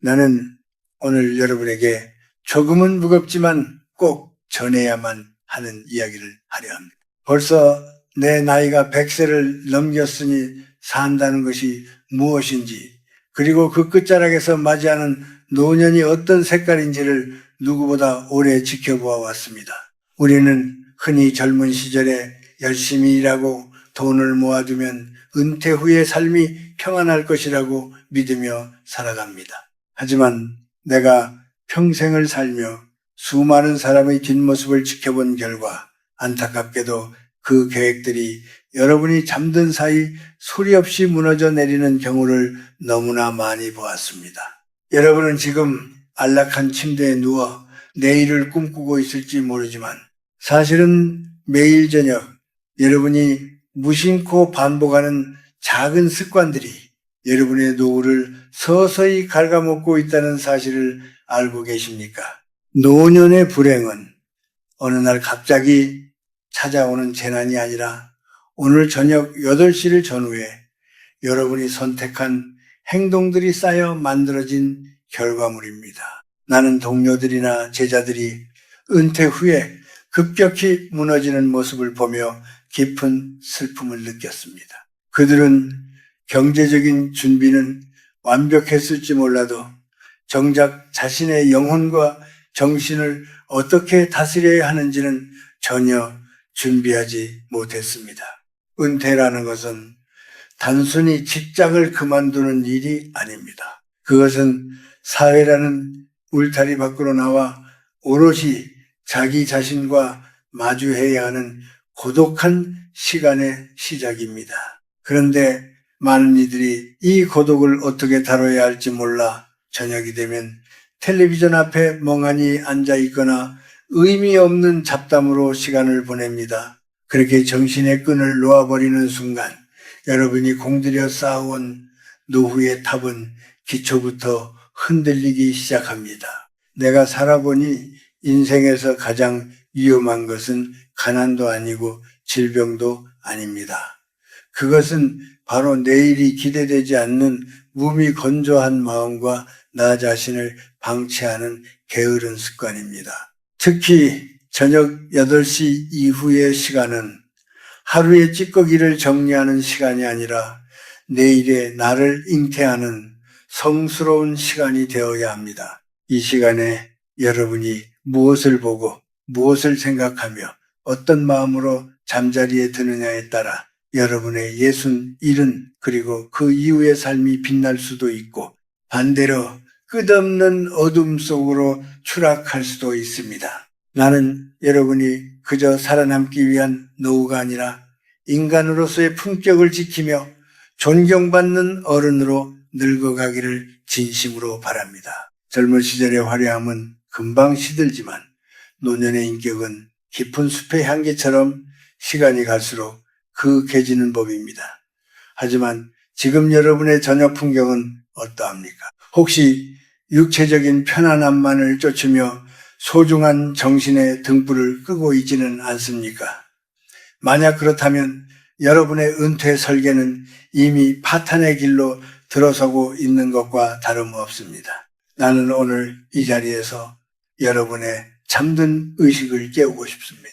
나는 오늘 여러분에게 조금은 무겁지만 꼭 전해야만 하는 이야기를 하려 합니다. 벌써 내 나이가 100세를 넘겼으니 산다는 것이 무엇인지, 그리고 그 끝자락에서 맞이하는 노년이 어떤 색깔인지를 누구보다 오래 지켜보아 왔습니다. 우리는 흔히 젊은 시절에 열심히 일하고 돈을 모아두면 은퇴 후의 삶이 평안할 것이라고 믿으며 살아갑니다. 하지만 내가 평생을 살며 수많은 사람의 뒷모습을 지켜본 결과 안타깝게도 그 계획들이 여러분이 잠든 사이 소리 없이 무너져 내리는 경우를 너무나 많이 보았습니다. 여러분은 지금 안락한 침대에 누워 내일을 꿈꾸고 있을지 모르지만 사실은 매일 저녁 여러분이 무심코 반복하는 작은 습관들이 여러분의 노후를 서서히 갉아먹고 있다는 사실을 알고 계십니까? 노년의 불행은 어느 날 갑자기 찾아오는 재난이 아니라 오늘 저녁 8시를 전후에 여러분이 선택한 행동들이 쌓여 만들어진 결과물입니다. 나는 동료들이나 제자들이 은퇴 후에 급격히 무너지는 모습을 보며 깊은 슬픔을 느꼈습니다. 그들은 경제적인 준비는 완벽했을지 몰라도 정작 자신의 영혼과 정신을 어떻게 다스려야 하는지는 전혀 준비하지 못했습니다. 은퇴라는 것은 단순히 직장을 그만두는 일이 아닙니다. 그것은 사회라는 울타리 밖으로 나와 오롯이 자기 자신과 마주해야 하는 고독한 시간의 시작입니다. 그런데 많은 이들이 이 고독을 어떻게 다뤄야 할지 몰라 저녁이 되면 텔레비전 앞에 멍하니 앉아 있거나 의미 없는 잡담으로 시간을 보냅니다. 그렇게 정신의 끈을 놓아버리는 순간 여러분이 공들여 쌓아온 노후의 탑은 기초부터 흔들리기 시작합니다. 내가 살아보니 인생에서 가장 위험한 것은 가난도 아니고 질병도 아닙니다. 그것은 바로 내일이 기대되지 않는 몸이 건조한 마음과 나 자신을 방치하는 게으른 습관입니다. 특히 저녁 8시 이후의 시간은 하루의 찌꺼기를 정리하는 시간이 아니라 내일의 나를 잉태하는 성스러운 시간이 되어야 합니다. 이 시간에 여러분이 무엇을 보고 무엇을 생각하며 어떤 마음으로 잠자리에 드느냐에 따라 여러분의 60, 70 그리고 그 이후의 삶이 빛날 수도 있고 반대로 끝없는 어둠 속으로 추락할 수도 있습니다. 나는 여러분이 그저 살아남기 위한 노후가 아니라 인간으로서의 품격을 지키며 존경받는 어른으로 늙어가기를 진심으로 바랍니다. 젊은 시절의 화려함은 금방 시들지만 노년의 인격은 깊은 숲의 향기처럼 시간이 갈수록 그해지는 법입니다. 하지만 지금 여러분의 저녁 풍경은 어떠합니까? 혹시 육체적인 편안함만을 쫓으며 소중한 정신의 등불을 끄고 있지는 않습니까? 만약 그렇다면 여러분의 은퇴 설계는 이미 파탄의 길로 들어서고 있는 것과 다름없습니다. 나는 오늘 이 자리에서 여러분의 잠든 의식을 깨우고 싶습니다.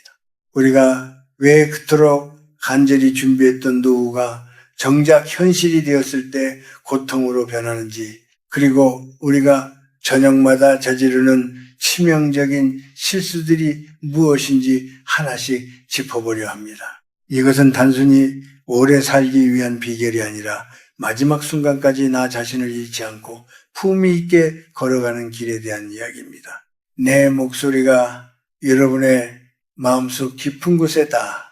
우리가 왜 그토록 간절히 준비했던 노후가 정작 현실이 되었을 때 고통으로 변하는지, 그리고 우리가 저녁마다 저지르는 치명적인 실수들이 무엇인지 하나씩 짚어보려 합니다. 이것은 단순히 오래 살기 위한 비결이 아니라 마지막 순간까지 나 자신을 잃지 않고 품위 있게 걸어가는 길에 대한 이야기입니다. 내 목소리가 여러분의 마음속 깊은 곳에 닿아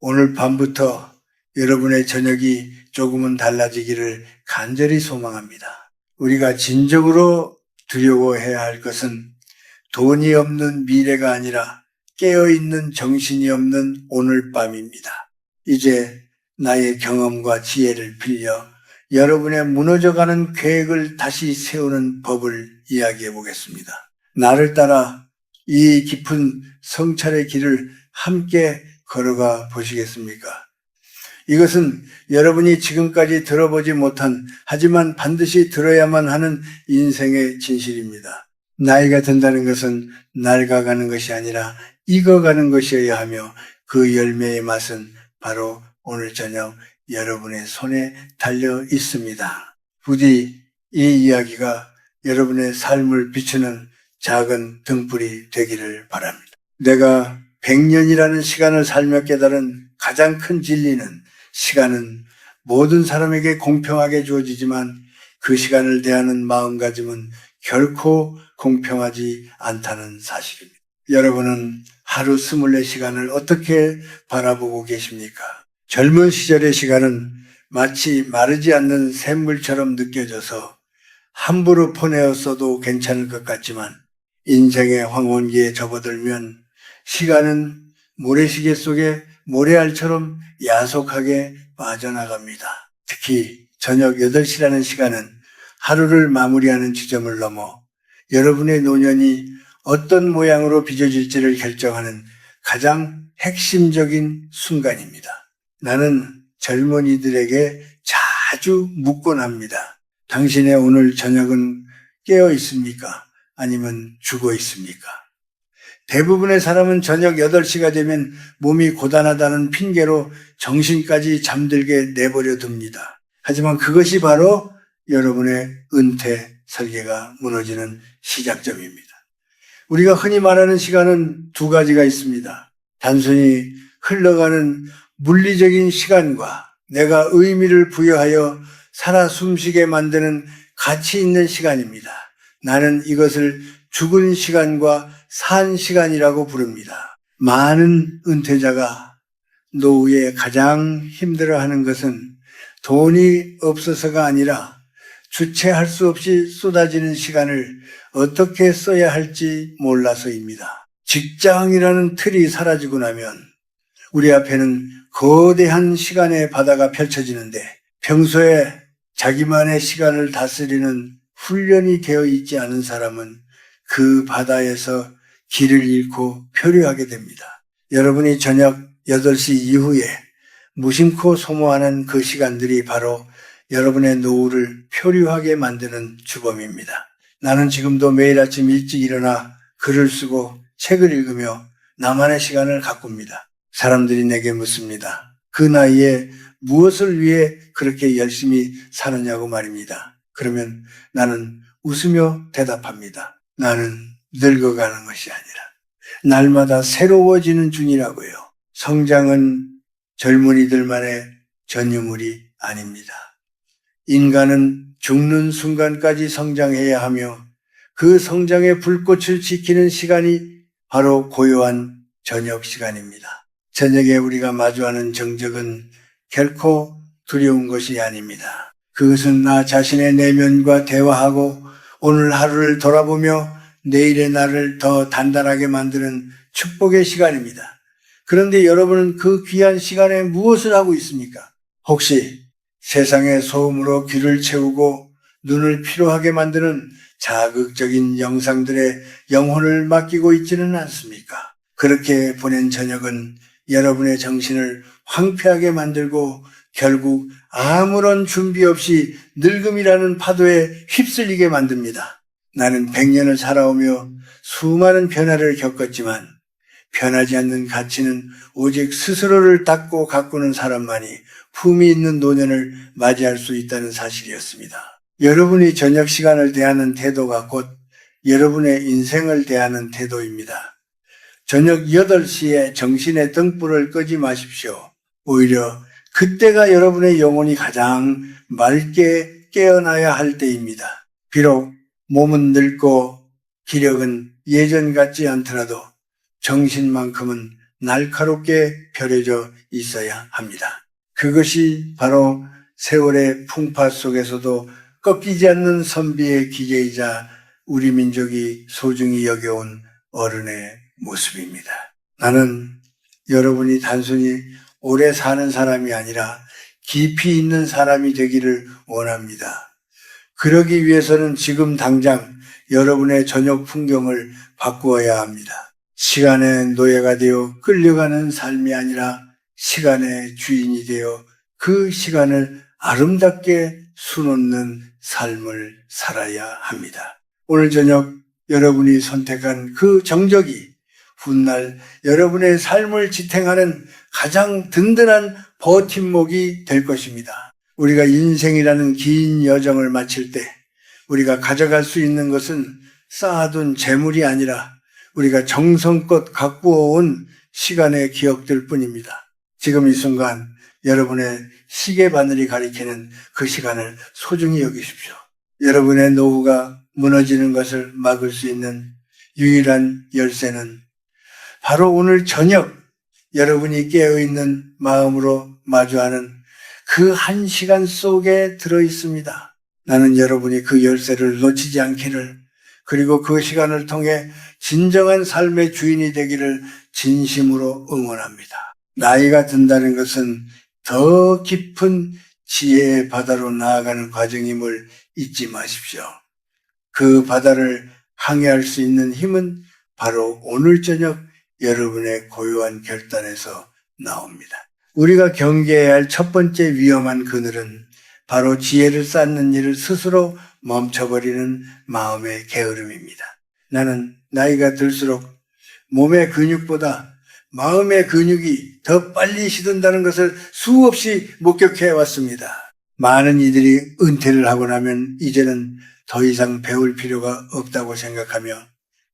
오늘 밤부터 여러분의 저녁이 조금은 달라지기를 간절히 소망합니다. 우리가 진정으로 두려워해야 할 것은 돈이 없는 미래가 아니라 깨어있는 정신이 없는 오늘 밤입니다. 이제 나의 경험과 지혜를 빌려 여러분의 무너져가는 계획을 다시 세우는 법을 이야기해 보겠습니다. 나를 따라 이 깊은 성찰의 길을 함께 걸어가 보시겠습니까? 이것은 여러분이 지금까지 들어보지 못한, 하지만 반드시 들어야만 하는 인생의 진실입니다. 나이가 든다는 것은 낡아가는 것이 아니라 익어가는 것이어야 하며, 그 열매의 맛은 바로 오늘 저녁 여러분의 손에 달려 있습니다. 부디 이 이야기가 여러분의 삶을 비추는 작은 등불이 되기를 바랍니다. 내가 100년이라는 시간을 살며 깨달은 가장 큰 진리는, 시간은 모든 사람에게 공평하게 주어지지만 그 시간을 대하는 마음가짐은 결코 공평하지 않다는 사실입니다. 여러분은 하루 24시간을 어떻게 바라보고 계십니까? 젊은 시절의 시간은 마치 마르지 않는 샘물처럼 느껴져서 함부로 퍼내었어도 괜찮을 것 같지만, 인생의 황혼기에 접어들면 시간은 모래시계 속에 모래알처럼 야속하게 빠져나갑니다. 특히 저녁 8시라는 시간은 하루를 마무리하는 지점을 넘어 여러분의 노년이 어떤 모양으로 빚어질지를 결정하는 가장 핵심적인 순간입니다. 나는 젊은이들에게 자주 묻곤 합니다. 당신의 오늘 저녁은 깨어 있습니까? 아니면 죽어 있습니까? 대부분의 사람은 저녁 8시가 되면 몸이 고단하다는 핑계로 정신까지 잠들게 내버려 둡니다. 하지만 그것이 바로 여러분의 은퇴 설계가 무너지는 시작점입니다. 우리가 흔히 말하는 시간은 두 가지가 있습니다. 단순히 흘러가는 물리적인 시간과 내가 의미를 부여하여 살아 숨쉬게 만드는 가치 있는 시간입니다. 나는 이것을 죽은 시간과 산 시간이라고 부릅니다. 많은 은퇴자가 노후에 가장 힘들어하는 것은 돈이 없어서가 아니라 주체할 수 없이 쏟아지는 시간을 어떻게 써야 할지 몰라서입니다. 직장이라는 틀이 사라지고 나면 우리 앞에는 거대한 시간의 바다가 펼쳐지는데, 평소에 자기만의 시간을 다스리는 훈련이 되어 있지 않은 사람은 그 바다에서 길을 잃고 표류하게 됩니다. 여러분이 저녁 8시 이후에 무심코 소모하는 그 시간들이 바로 여러분의 노후를 표류하게 만드는 주범입니다. 나는 지금도 매일 아침 일찍 일어나 글을 쓰고 책을 읽으며 나만의 시간을 가꿉니다. 사람들이 내게 묻습니다. 그 나이에 무엇을 위해 그렇게 열심히 사느냐고 말입니다. 그러면 나는 웃으며 대답합니다. 나는 늙어가는 것이 아니라 날마다 새로워지는 중이라고요. 성장은 젊은이들만의 전유물이 아닙니다. 인간은 죽는 순간까지 성장해야 하며 그 성장의 불꽃을 지키는 시간이 바로 고요한 저녁 시간입니다. 저녁에 우리가 마주하는 정적은 결코 두려운 것이 아닙니다. 그것은 나 자신의 내면과 대화하고 오늘 하루를 돌아보며 내일의 날을 더 단단하게 만드는 축복의 시간입니다. 그런데 여러분은 그 귀한 시간에 무엇을 하고 있습니까? 혹시 세상의 소음으로 귀를 채우고 눈을 피로하게 만드는 자극적인 영상들의 영혼을 맡기고 있지는 않습니까? 그렇게 보낸 저녁은 여러분의 정신을 황폐하게 만들고 결국 아무런 준비 없이 늙음이라는 파도에 휩쓸리게 만듭니다. 나는 100년을 살아오며 수많은 변화를 겪었지만 변하지 않는 가치는 오직 스스로를 닦고 가꾸는 사람만이 품위 있는 노년을 맞이할 수 있다는 사실이었습니다. 여러분이 저녁 시간을 대하는 태도가 곧 여러분의 인생을 대하는 태도입니다. 저녁 8시에 정신의 등불을 끄지 마십시오. 오히려 그때가 여러분의 영혼이 가장 맑게 깨어나야 할 때입니다. 비록 몸은 늙고 기력은 예전 같지 않더라도 정신만큼은 날카롭게 벼려져 있어야 합니다. 그것이 바로 세월의 풍파 속에서도 꺾이지 않는 선비의 기계이자 우리 민족이 소중히 여겨온 어른의 모습입니다. 나는 여러분이 단순히 오래 사는 사람이 아니라 깊이 있는 사람이 되기를 원합니다. 그러기 위해서는 지금 당장 여러분의 저녁 풍경을 바꾸어야 합니다. 시간의 노예가 되어 끌려가는 삶이 아니라 시간의 주인이 되어 그 시간을 아름답게 수놓는 삶을 살아야 합니다. 오늘 저녁 여러분이 선택한 그 정적이 훗날 여러분의 삶을 지탱하는 가장 든든한 버팀목이 될 것입니다. 우리가 인생이라는 긴 여정을 마칠 때 우리가 가져갈 수 있는 것은 쌓아둔 재물이 아니라 우리가 정성껏 가꾸어온 시간의 기억들 뿐입니다. 지금 이 순간 여러분의 시계 바늘이 가리키는 그 시간을 소중히 여기십시오. 여러분의 노후가 무너지는 것을 막을 수 있는 유일한 열쇠는 바로 오늘 저녁 여러분이 깨어있는 마음으로 마주하는 그 한 시간 속에 들어있습니다. 나는 여러분이 그 열쇠를 놓치지 않기를, 그리고 그 시간을 통해 진정한 삶의 주인이 되기를 진심으로 응원합니다. 나이가 든다는 것은 더 깊은 지혜의 바다로 나아가는 과정임을 잊지 마십시오. 그 바다를 항해할 수 있는 힘은 바로 오늘 저녁 여러분의 고요한 결단에서 나옵니다. 우리가 경계해야 할 첫 번째 위험한 그늘은 바로 지혜를 쌓는 일을 스스로 멈춰버리는 마음의 게으름입니다. 나는 나이가 들수록 몸의 근육보다 마음의 근육이 더 빨리 시든다는 것을 수없이 목격해 왔습니다. 많은 이들이 은퇴를 하고 나면 이제는 더 이상 배울 필요가 없다고 생각하며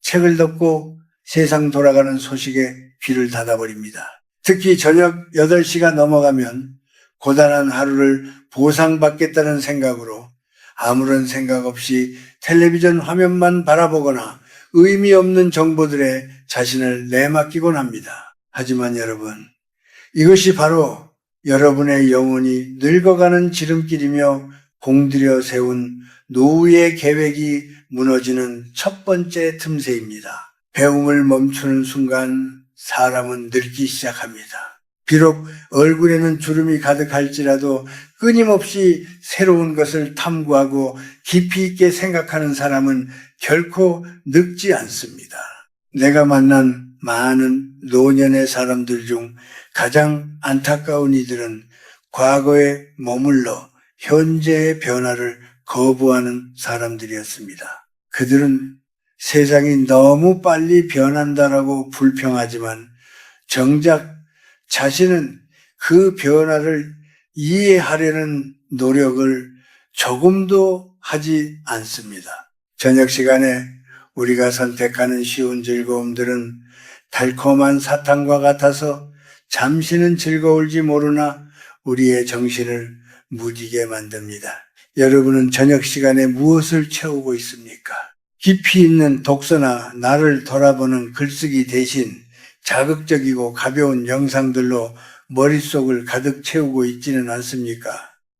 책을 덮고 세상 돌아가는 소식에 귀를 닫아버립니다. 특히 저녁 8시가 넘어가면 고단한 하루를 보상받겠다는 생각으로 아무런 생각 없이 텔레비전 화면만 바라보거나 의미 없는 정보들에 자신을 내맡기곤 합니다. 하지만 여러분, 이것이 바로 여러분의 영혼이 늙어가는 지름길이며 공들여 세운 노후의 계획이 무너지는 첫 번째 틈새입니다. 배움을 멈추는 순간 사람은 늙기 시작합니다. 비록 얼굴에는 주름이 가득할지라도 끊임없이 새로운 것을 탐구하고 깊이 있게 생각하는 사람은 결코 늙지 않습니다. 내가 만난 많은 노년의 사람들 중 가장 안타까운 이들은 과거에 머물러 현재의 변화를 거부하는 사람들이었습니다. 그들은 세상이 너무 빨리 변한다라고 불평하지만 정작 자신은 그 변화를 이해하려는 노력을 조금도 하지 않습니다. 저녁 시간에 우리가 선택하는 쉬운 즐거움들은 달콤한 사탕과 같아서 잠시는 즐거울지 모르나 우리의 정신을 무디게 만듭니다. 여러분은 저녁 시간에 무엇을 채우고 있습니까? 깊이 있는 독서나 나를 돌아보는 글쓰기 대신 자극적이고 가벼운 영상들로 머릿속을 가득 채우고 있지는 않습니까?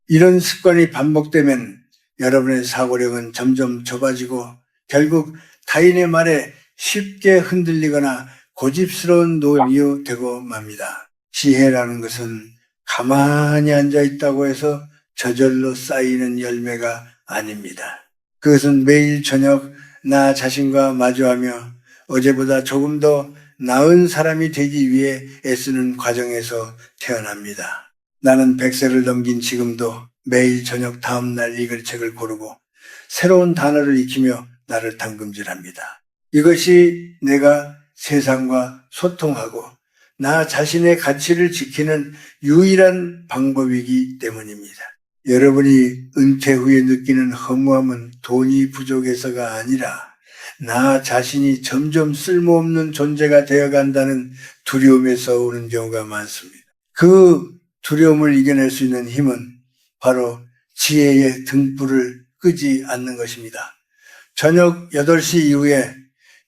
이런 습관이 반복되면 여러분의 사고력은 점점 좁아지고 결국 타인의 말에 쉽게 흔들리거나 고집스러운 노인이 되고 맙니다. 지혜라는 것은 가만히 앉아 있다고 해서 저절로 쌓이는 열매가 아닙니다. 그것은 매일 저녁 나 자신과 마주하며 어제보다 조금 더 나은 사람이 되기 위해 애쓰는 과정에서 태어납니다. 나는 100세를 넘긴 지금도 매일 저녁 다음날 읽을 책을 고르고 새로운 단어를 익히며 나를 당금질합니다. 이것이 내가 세상과 소통하고 나 자신의 가치를 지키는 유일한 방법이기 때문입니다. 여러분이 은퇴 후에 느끼는 허무함은 돈이 부족해서가 아니라 나 자신이 점점 쓸모없는 존재가 되어간다는 두려움에서 오는 경우가 많습니다. 그 두려움을 이겨낼 수 있는 힘은 바로 지혜의 등불을 끄지 않는 것입니다. 저녁 8시 이후에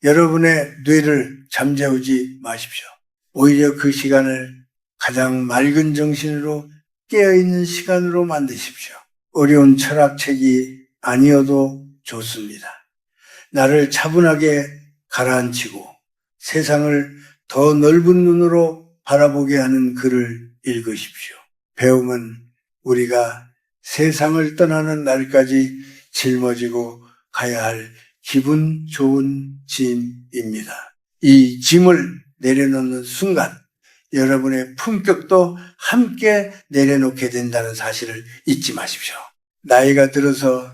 여러분의 뇌를 잠재우지 마십시오. 오히려 그 시간을 가장 맑은 정신으로 깨어있는 시간으로 만드십시오. 어려운 철학책이 아니어도 좋습니다. 나를 차분하게 가라앉히고 세상을 더 넓은 눈으로 바라보게 하는 글을 읽으십시오. 배움은 우리가 세상을 떠나는 날까지 짊어지고 가야 할 기분 좋은 짐입니다. 이 짐을 내려놓는 순간 여러분의 품격도 함께 내려놓게 된다는 사실을 잊지 마십시오. 나이가 들어서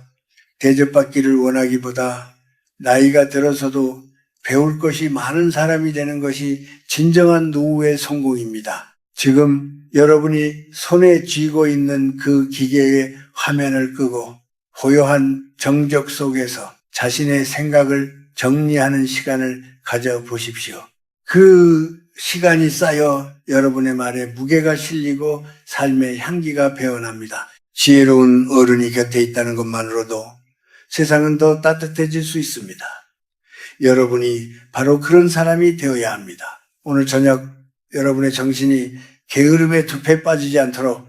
대접받기를 원하기보다 나이가 들어서도 배울 것이 많은 사람이 되는 것이 진정한 노후의 성공입니다. 지금 여러분이 손에 쥐고 있는 그 기계의 화면을 끄고 고요한 정적 속에서 자신의 생각을 정리하는 시간을 가져보십시오. 그 시간이 쌓여 여러분의 말에 무게가 실리고 삶의 향기가 배어납니다. 지혜로운 어른이 곁에 있다는 것만으로도 세상은 더 따뜻해질 수 있습니다. 여러분이 바로 그런 사람이 되어야 합니다. 오늘 저녁 여러분의 정신이 게으름의 늪에 빠지지 않도록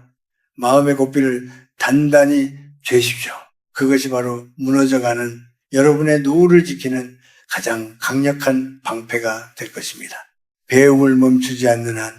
마음의 고삐를 단단히 죄십시오. 그것이 바로 무너져가는 여러분의 노후를 지키는 가장 강력한 방패가 될 것입니다. 배움을 멈추지 않는 한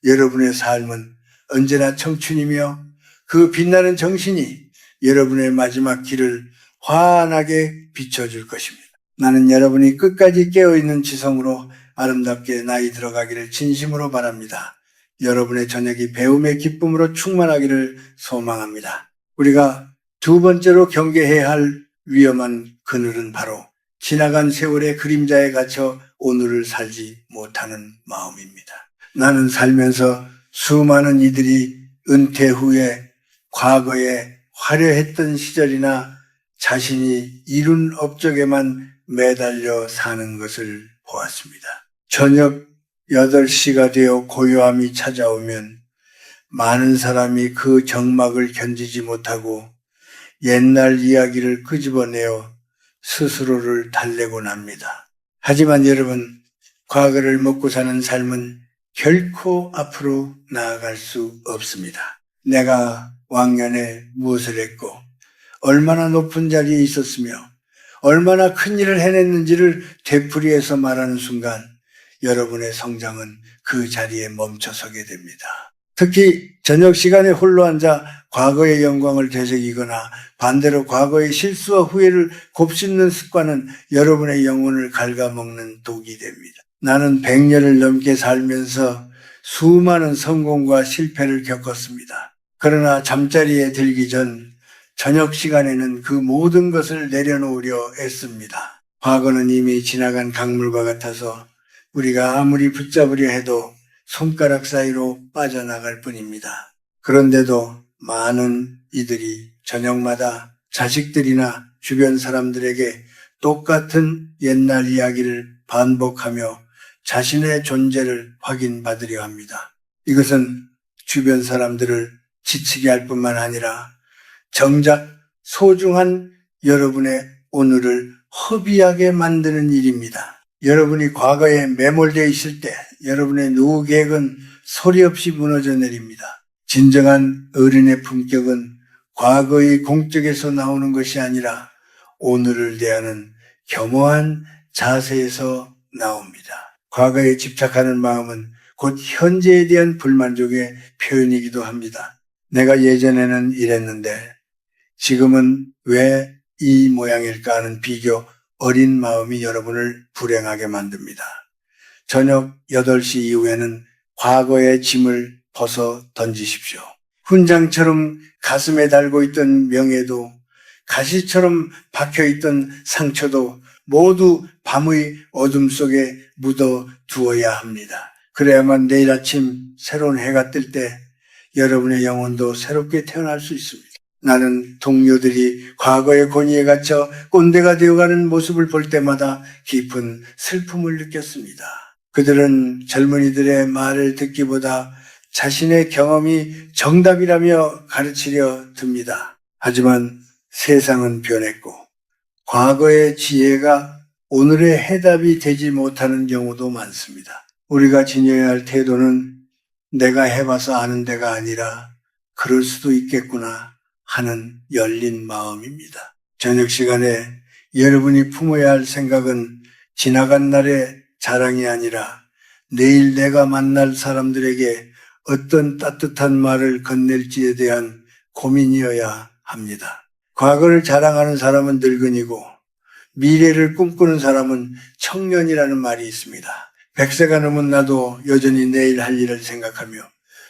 여러분의 삶은 언제나 청춘이며 그 빛나는 정신이 여러분의 마지막 길을 환하게 비춰줄 것입니다. 나는 여러분이 끝까지 깨어있는 지성으로 아름답게 나이 들어가기를 진심으로 바랍니다. 여러분의 저녁이 배움의 기쁨으로 충만하기를 소망합니다. 우리가 두 번째로 경계해야 할 위험한 그늘은 바로 지나간 세월의 그림자에 갇혀 오늘을 살지 못하는 마음입니다. 나는 살면서 수많은 이들이 은퇴 후에 과거에 화려했던 시절이나 자신이 이룬 업적에만 매달려 사는 것을 보았습니다. 저녁 8시가 되어 고요함이 찾아오면 많은 사람이 그 정막을 견디지 못하고 옛날 이야기를 끄집어내어 스스로를 달래곤 합니다. 하지만 여러분, 과거를 먹고 사는 삶은 결코 앞으로 나아갈 수 없습니다. 내가 왕년에 무엇을 했고 얼마나 높은 자리에 있었으며 얼마나 큰 일을 해냈는지를 되풀이해서 말하는 순간 여러분의 성장은 그 자리에 멈춰서게 됩니다. 특히 저녁 시간에 홀로 앉아 과거의 영광을 되새기거나 반대로 과거의 실수와 후회를 곱씹는 습관은 여러분의 영혼을 갉아먹는 독이 됩니다. 나는 100년을 넘게 살면서 수많은 성공과 실패를 겪었습니다. 그러나 잠자리에 들기 전 저녁 시간에는 그 모든 것을 내려놓으려 애씁니다. 과거는 이미 지나간 강물과 같아서 우리가 아무리 붙잡으려 해도 손가락 사이로 빠져나갈 뿐입니다. 그런데도 많은 이들이 저녁마다 자식들이나 주변 사람들에게 똑같은 옛날 이야기를 반복하며 자신의 존재를 확인받으려 합니다. 이것은 주변 사람들을 지치게 할 뿐만 아니라 정작 소중한 여러분의 오늘을 허비하게 만드는 일입니다. 여러분이 과거에 매몰되어 있을 때 여러분의 노후 계획은 소리 없이 무너져 내립니다. 진정한 어른의 품격은 과거의 공적에서 나오는 것이 아니라 오늘을 대하는 겸허한 자세에서 나옵니다. 과거에 집착하는 마음은 곧 현재에 대한 불만족의 표현이기도 합니다. 내가 예전에는 이랬는데 지금은 왜 이 모양일까 하는 비교 어린 마음이 여러분을 불행하게 만듭니다. 저녁 8시 이후에는 과거의 짐을 벗어 던지십시오. 훈장처럼 가슴에 달고 있던 명예도 가시처럼 박혀있던 상처도 모두 밤의 어둠 속에 묻어 두어야 합니다. 그래야만 내일 아침 새로운 해가 뜰 때 여러분의 영혼도 새롭게 태어날 수 있습니다. 나는 동료들이 과거의 권위에 갇혀 꼰대가 되어가는 모습을 볼 때마다 깊은 슬픔을 느꼈습니다. 그들은 젊은이들의 말을 듣기보다 자신의 경험이 정답이라며 가르치려 듭니다. 하지만 세상은 변했고 과거의 지혜가 오늘의 해답이 되지 못하는 경우도 많습니다. 우리가 지녀야 할 태도는 내가 해봐서 아는 데가 아니라 그럴 수도 있겠구나 하는 열린 마음입니다. 저녁 시간에 여러분이 품어야 할 생각은 지나간 날의 자랑이 아니라 내일 내가 만날 사람들에게 어떤 따뜻한 말을 건넬지에 대한 고민이어야 합니다. 과거를 자랑하는 사람은 늙은이고 미래를 꿈꾸는 사람은 청년이라는 말이 있습니다. 100세가 넘은 나도 여전히 내일 할 일을 생각하며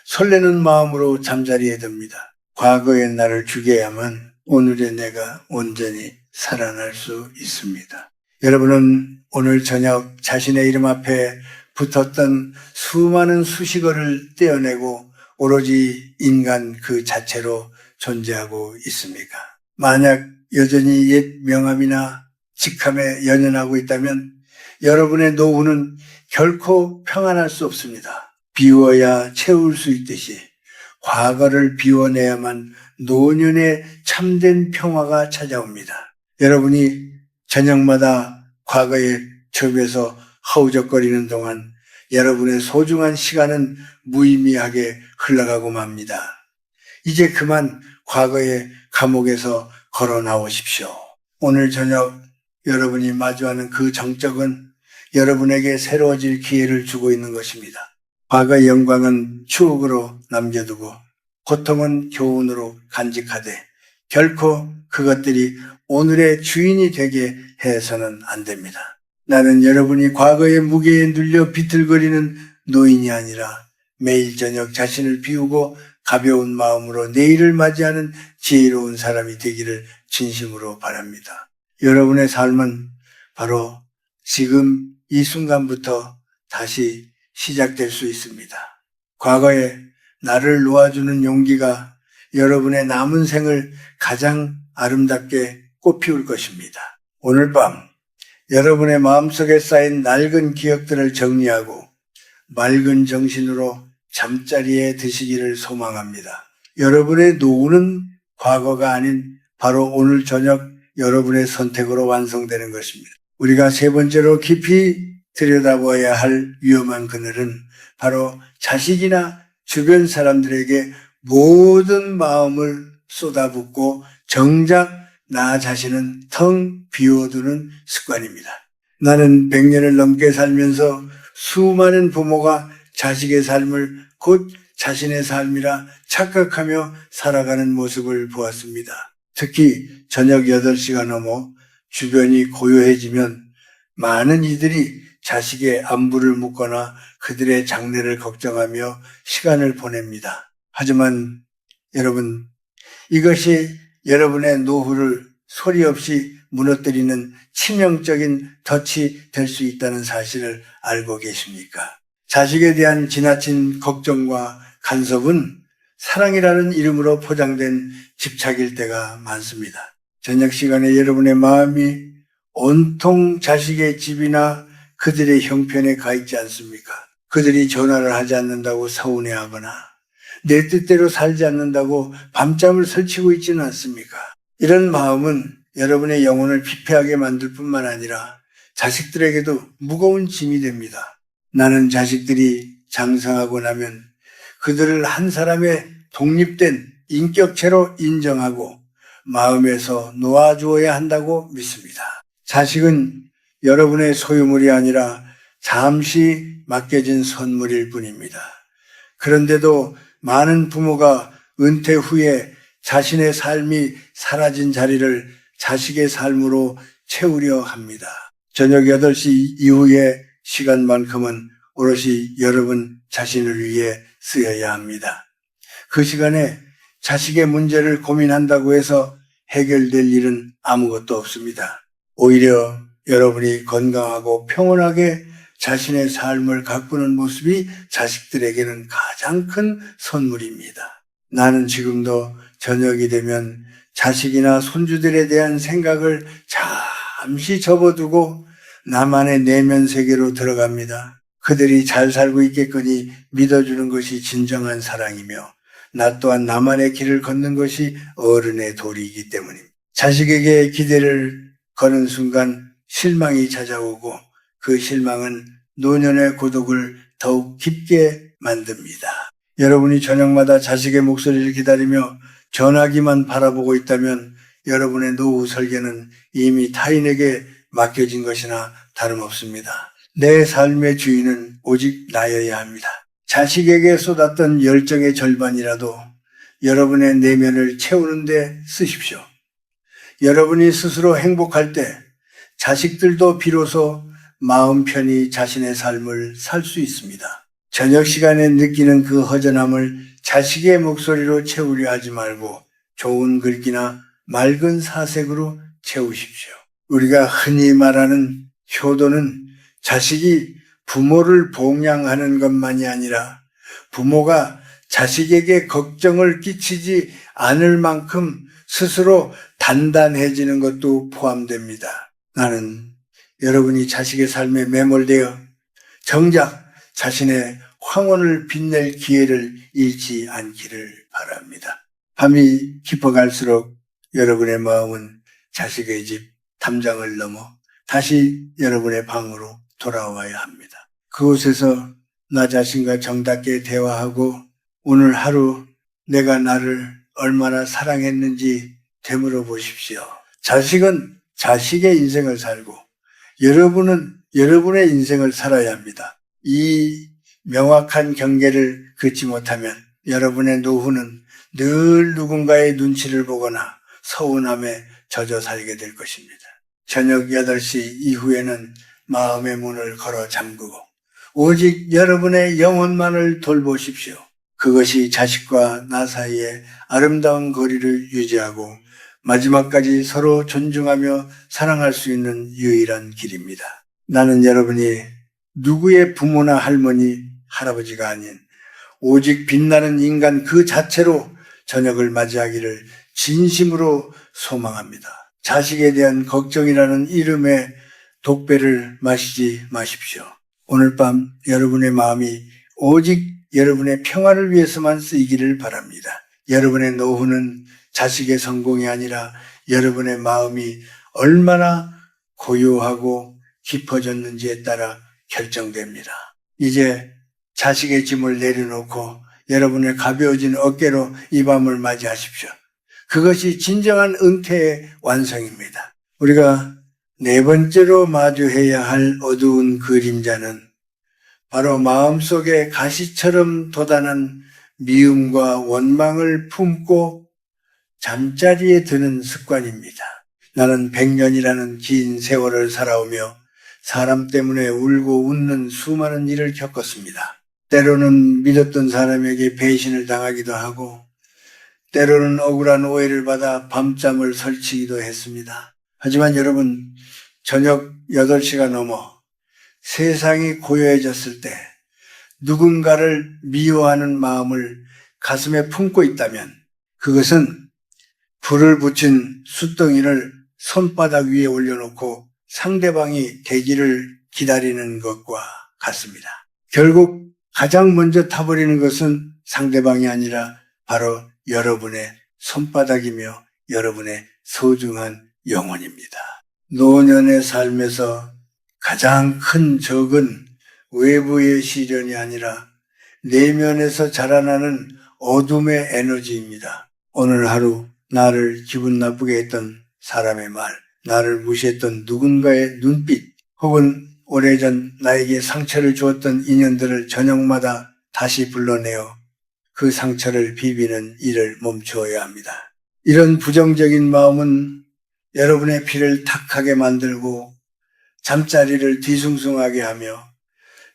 설레는 마음으로 잠자리에 듭니다. 과거의 나를 죽여야만 오늘의 내가 온전히 살아날 수 있습니다. 여러분은 오늘 저녁 자신의 이름 앞에 붙었던 수많은 수식어를 떼어내고 오로지 인간 그 자체로 존재하고 있습니까? 만약 여전히 옛 명함이나 직함에 연연하고 있다면 여러분의 노후는 결코 평안할 수 없습니다. 비워야 채울 수 있듯이 과거를 비워내야만 노년의 참된 평화가 찾아옵니다. 여러분이 저녁마다 과거의 첩에서 허우적거리는 동안 여러분의 소중한 시간은 무의미하게 흘러가고 맙니다. 이제 그만 과거의 감옥에서 걸어 나오십시오. 오늘 저녁 여러분이 마주하는 그 정적은 여러분에게 새로워질 기회를 주고 있는 것입니다. 과거의 영광은 추억으로 남겨두고 고통은 교훈으로 간직하되 결코 그것들이 오늘의 주인이 되게 해서는 안 됩니다. 나는 여러분이 과거의 무게에 눌려 비틀거리는 노인이 아니라 매일 저녁 자신을 비우고 가벼운 마음으로 내일을 맞이하는 지혜로운 사람이 되기를 진심으로 바랍니다. 여러분의 삶은 바로 지금 이 순간부터 다시 시작될 수 있습니다. 과거에 나를 놓아주는 용기가 여러분의 남은 생을 가장 아름답게 꽃피울 것입니다. 오늘 밤 여러분의 마음속에 쌓인 낡은 기억들을 정리하고 맑은 정신으로 잠자리에 드시기를 소망합니다. 여러분의 노후는 과거가 아닌 바로 오늘 저녁 여러분의 선택으로 완성되는 것입니다. 우리가 세 번째로 깊이 들여다봐야 할 위험한 그늘은 바로 자식이나 주변 사람들에게 모든 마음을 쏟아붓고 정작 나 자신은 텅 비워두는 습관입니다. 나는 100년을 넘게 살면서 수많은 부모가 자식의 삶을 곧 자신의 삶이라 착각하며 살아가는 모습을 보았습니다. 특히 저녁 8시가 넘어 주변이 고요해지면 많은 이들이 자식의 안부를 묻거나 그들의 장래를 걱정하며 시간을 보냅니다. 하지만 여러분, 이것이 여러분의 노후를 소리 없이 무너뜨리는 치명적인 덫이 될 수 있다는 사실을 알고 계십니까? 자식에 대한 지나친 걱정과 간섭은 사랑이라는 이름으로 포장된 집착일 때가 많습니다. 저녁 시간에 여러분의 마음이 온통 자식의 집이나 그들의 형편에 가 있지 않습니까? 그들이 전화를 하지 않는다고 서운해하거나 내 뜻대로 살지 않는다고 밤잠을 설치고 있지는 않습니까? 이런 마음은 여러분의 영혼을 피폐하게 만들 뿐만 아니라 자식들에게도 무거운 짐이 됩니다. 나는 자식들이 장성하고 나면 그들을 한 사람의 독립된 인격체로 인정하고 마음에서 놓아주어야 한다고 믿습니다. 자식은 여러분의 소유물이 아니라 잠시 맡겨진 선물일 뿐입니다. 그런데도 많은 부모가 은퇴 후에 자신의 삶이 사라진 자리를 자식의 삶으로 채우려 합니다. 저녁 8시 이후의 시간만큼은 오롯이 여러분 자신을 위해 쓰여야 합니다. 그 시간에 자식의 문제를 고민한다고 해서 해결될 일은 아무것도 없습니다. 오히려 여러분이 건강하고 평온하게 자신의 삶을 가꾸는 모습이 자식들에게는 가장 큰 선물입니다. 나는 지금도 저녁이 되면 자식이나 손주들에 대한 생각을 잠시 접어두고 나만의 내면 세계로 들어갑니다. 그들이 잘 살고 있겠거니 믿어주는 것이 진정한 사랑이며 나 또한 나만의 길을 걷는 것이 어른의 도리이기 때문입니다. 자식에게 기대를 거는 순간 실망이 찾아오고 그 실망은 노년의 고독을 더욱 깊게 만듭니다. 여러분이 저녁마다 자식의 목소리를 기다리며 전화기만 바라보고 있다면 여러분의 노후 설계는 이미 타인에게 맡겨진 것이나 다름없습니다. 내 삶의 주인은 오직 나여야 합니다. 자식에게 쏟았던 열정의 절반이라도 여러분의 내면을 채우는 데 쓰십시오. 여러분이 스스로 행복할 때 자식들도 비로소 마음 편히 자신의 삶을 살 수 있습니다. 저녁 시간에 느끼는 그 허전함을 자식의 목소리로 채우려 하지 말고 좋은 글귀나 맑은 사색으로 채우십시오. 우리가 흔히 말하는 효도는 자식이 부모를 봉양하는 것만이 아니라 부모가 자식에게 걱정을 끼치지 않을 만큼 스스로 단단해지는 것도 포함됩니다. 나는 여러분이 자식의 삶에 매몰되어 정작 자신의 황혼을 빛낼 기회를 잃지 않기를 바랍니다. 밤이 깊어갈수록 여러분의 마음은 자식의 집 담장을 넘어 다시 여러분의 방으로 돌아와야 합니다. 그곳에서 나 자신과 정답게 대화하고 오늘 하루 내가 나를 얼마나 사랑했는지 되물어 보십시오. 자식은 자식의 인생을 살고 여러분은 여러분의 인생을 살아야 합니다. 이 명확한 경계를 긋지 못하면 여러분의 노후는 늘 누군가의 눈치를 보거나 서운함에 젖어 살게 될 것입니다. 저녁 8시 이후에는 마음의 문을 걸어 잠그고 오직 여러분의 영혼만을 돌보십시오. 그것이 자식과 나 사이에 아름다운 거리를 유지하고 마지막까지 서로 존중하며 사랑할 수 있는 유일한 길입니다. 나는 여러분이 누구의 부모나 할머니, 할아버지가 아닌 오직 빛나는 인간 그 자체로 저녁을 맞이하기를 진심으로 소망합니다. 자식에 대한 걱정이라는 이름의 독배를 마시지 마십시오. 오늘 밤 여러분의 마음이 오직 여러분의 평화를 위해서만 쓰이기를 바랍니다. 여러분의 노후는 자식의 성공이 아니라 여러분의 마음이 얼마나 고요하고 깊어졌는지에 따라 결정됩니다. 이제 자식의 짐을 내려놓고 여러분의 가벼워진 어깨로 이 밤을 맞이하십시오. 그것이 진정한 은퇴의 완성입니다. 우리가 네 번째로 마주해야 할 어두운 그림자는 바로 마음속에 가시처럼 돋아난 미움과 원망을 품고 잠자리에 드는 습관입니다. 나는 100년이라는 긴 세월을 살아오며 사람 때문에 울고 웃는 수많은 일을 겪었습니다. 때로는 믿었던 사람에게 배신을 당하기도 하고 때로는 억울한 오해를 받아 밤잠을 설치기도 했습니다. 하지만 여러분, 저녁 8시가 넘어 세상이 고요해졌을 때 누군가를 미워하는 마음을 가슴에 품고 있다면 그것은 불을 붙인 숯덩이를 손바닥 위에 올려놓고 상대방이 되기를 기다리는 것과 같습니다. 결국 가장 먼저 타버리는 것은 상대방이 아니라 바로 여러분의 손바닥이며 여러분의 소중한 영혼입니다. 노년의 삶에서 가장 큰 적은 외부의 시련이 아니라 내면에서 자라나는 어둠의 에너지입니다. 오늘 하루 나를 기분 나쁘게 했던 사람의 말, 나를 무시했던 누군가의 눈빛, 혹은 오래전 나에게 상처를 주었던 인연들을 저녁마다 다시 불러내어 그 상처를 비비는 일을 멈추어야 합니다. 이런 부정적인 마음은 여러분의 피를 탁하게 만들고 잠자리를 뒤숭숭하게 하며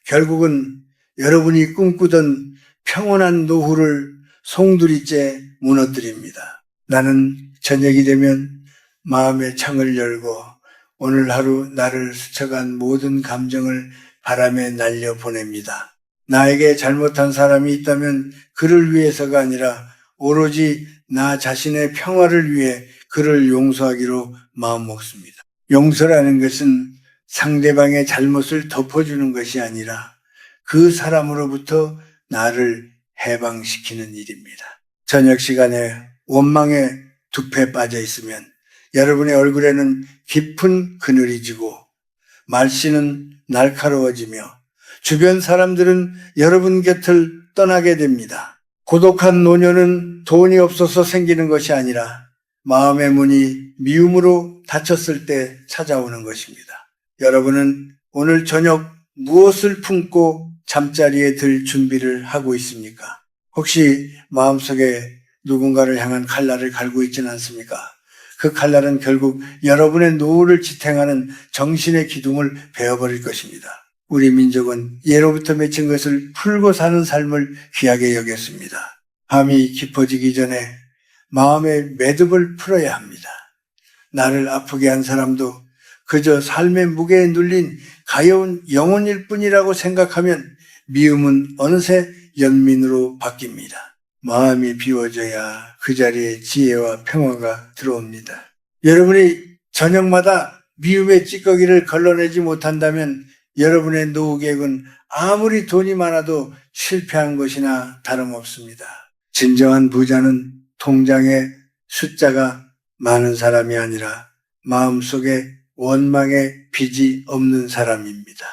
결국은 여러분이 꿈꾸던 평온한 노후를 송두리째 무너뜨립니다. 나는 저녁이 되면 마음의 창을 열고 오늘 하루 나를 스쳐간 모든 감정을 바람에 날려 보냅니다. 나에게 잘못한 사람이 있다면 그를 위해서가 아니라 오로지 나 자신의 평화를 위해 그를 용서하기로 마음먹습니다. 용서라는 것은 상대방의 잘못을 덮어주는 것이 아니라 그 사람으로부터 나를 해방시키는 일입니다. 저녁 시간에 원망의 둑에 빠져 있으면 여러분의 얼굴에는 깊은 그늘이 지고 말씨는 날카로워지며 주변 사람들은 여러분 곁을 떠나게 됩니다. 고독한 노년은 돈이 없어서 생기는 것이 아니라 마음의 문이 미움으로 닫혔을 때 찾아오는 것입니다. 여러분은 오늘 저녁 무엇을 품고 잠자리에 들 준비를 하고 있습니까? 혹시 마음속에 누군가를 향한 칼날을 갈고 있지는 않습니까? 그 칼날은 결국 여러분의 노후를 지탱하는 정신의 기둥을 베어버릴 것입니다. 우리 민족은 예로부터 맺힌 것을 풀고 사는 삶을 귀하게 여겼습니다. 밤이 깊어지기 전에 마음의 매듭을 풀어야 합니다. 나를 아프게 한 사람도 그저 삶의 무게에 눌린 가여운 영혼일 뿐이라고 생각하면 미움은 어느새 연민으로 바뀝니다. 마음이 비워져야 그 자리에 지혜와 평화가 들어옵니다. 여러분이 저녁마다 미움의 찌꺼기를 걸러내지 못한다면 여러분의 노후 계획은 아무리 돈이 많아도 실패한 것이나 다름없습니다. 진정한 부자는 통장에 숫자가 많은 사람이 아니라 마음속에 원망의 빚이 없는 사람입니다.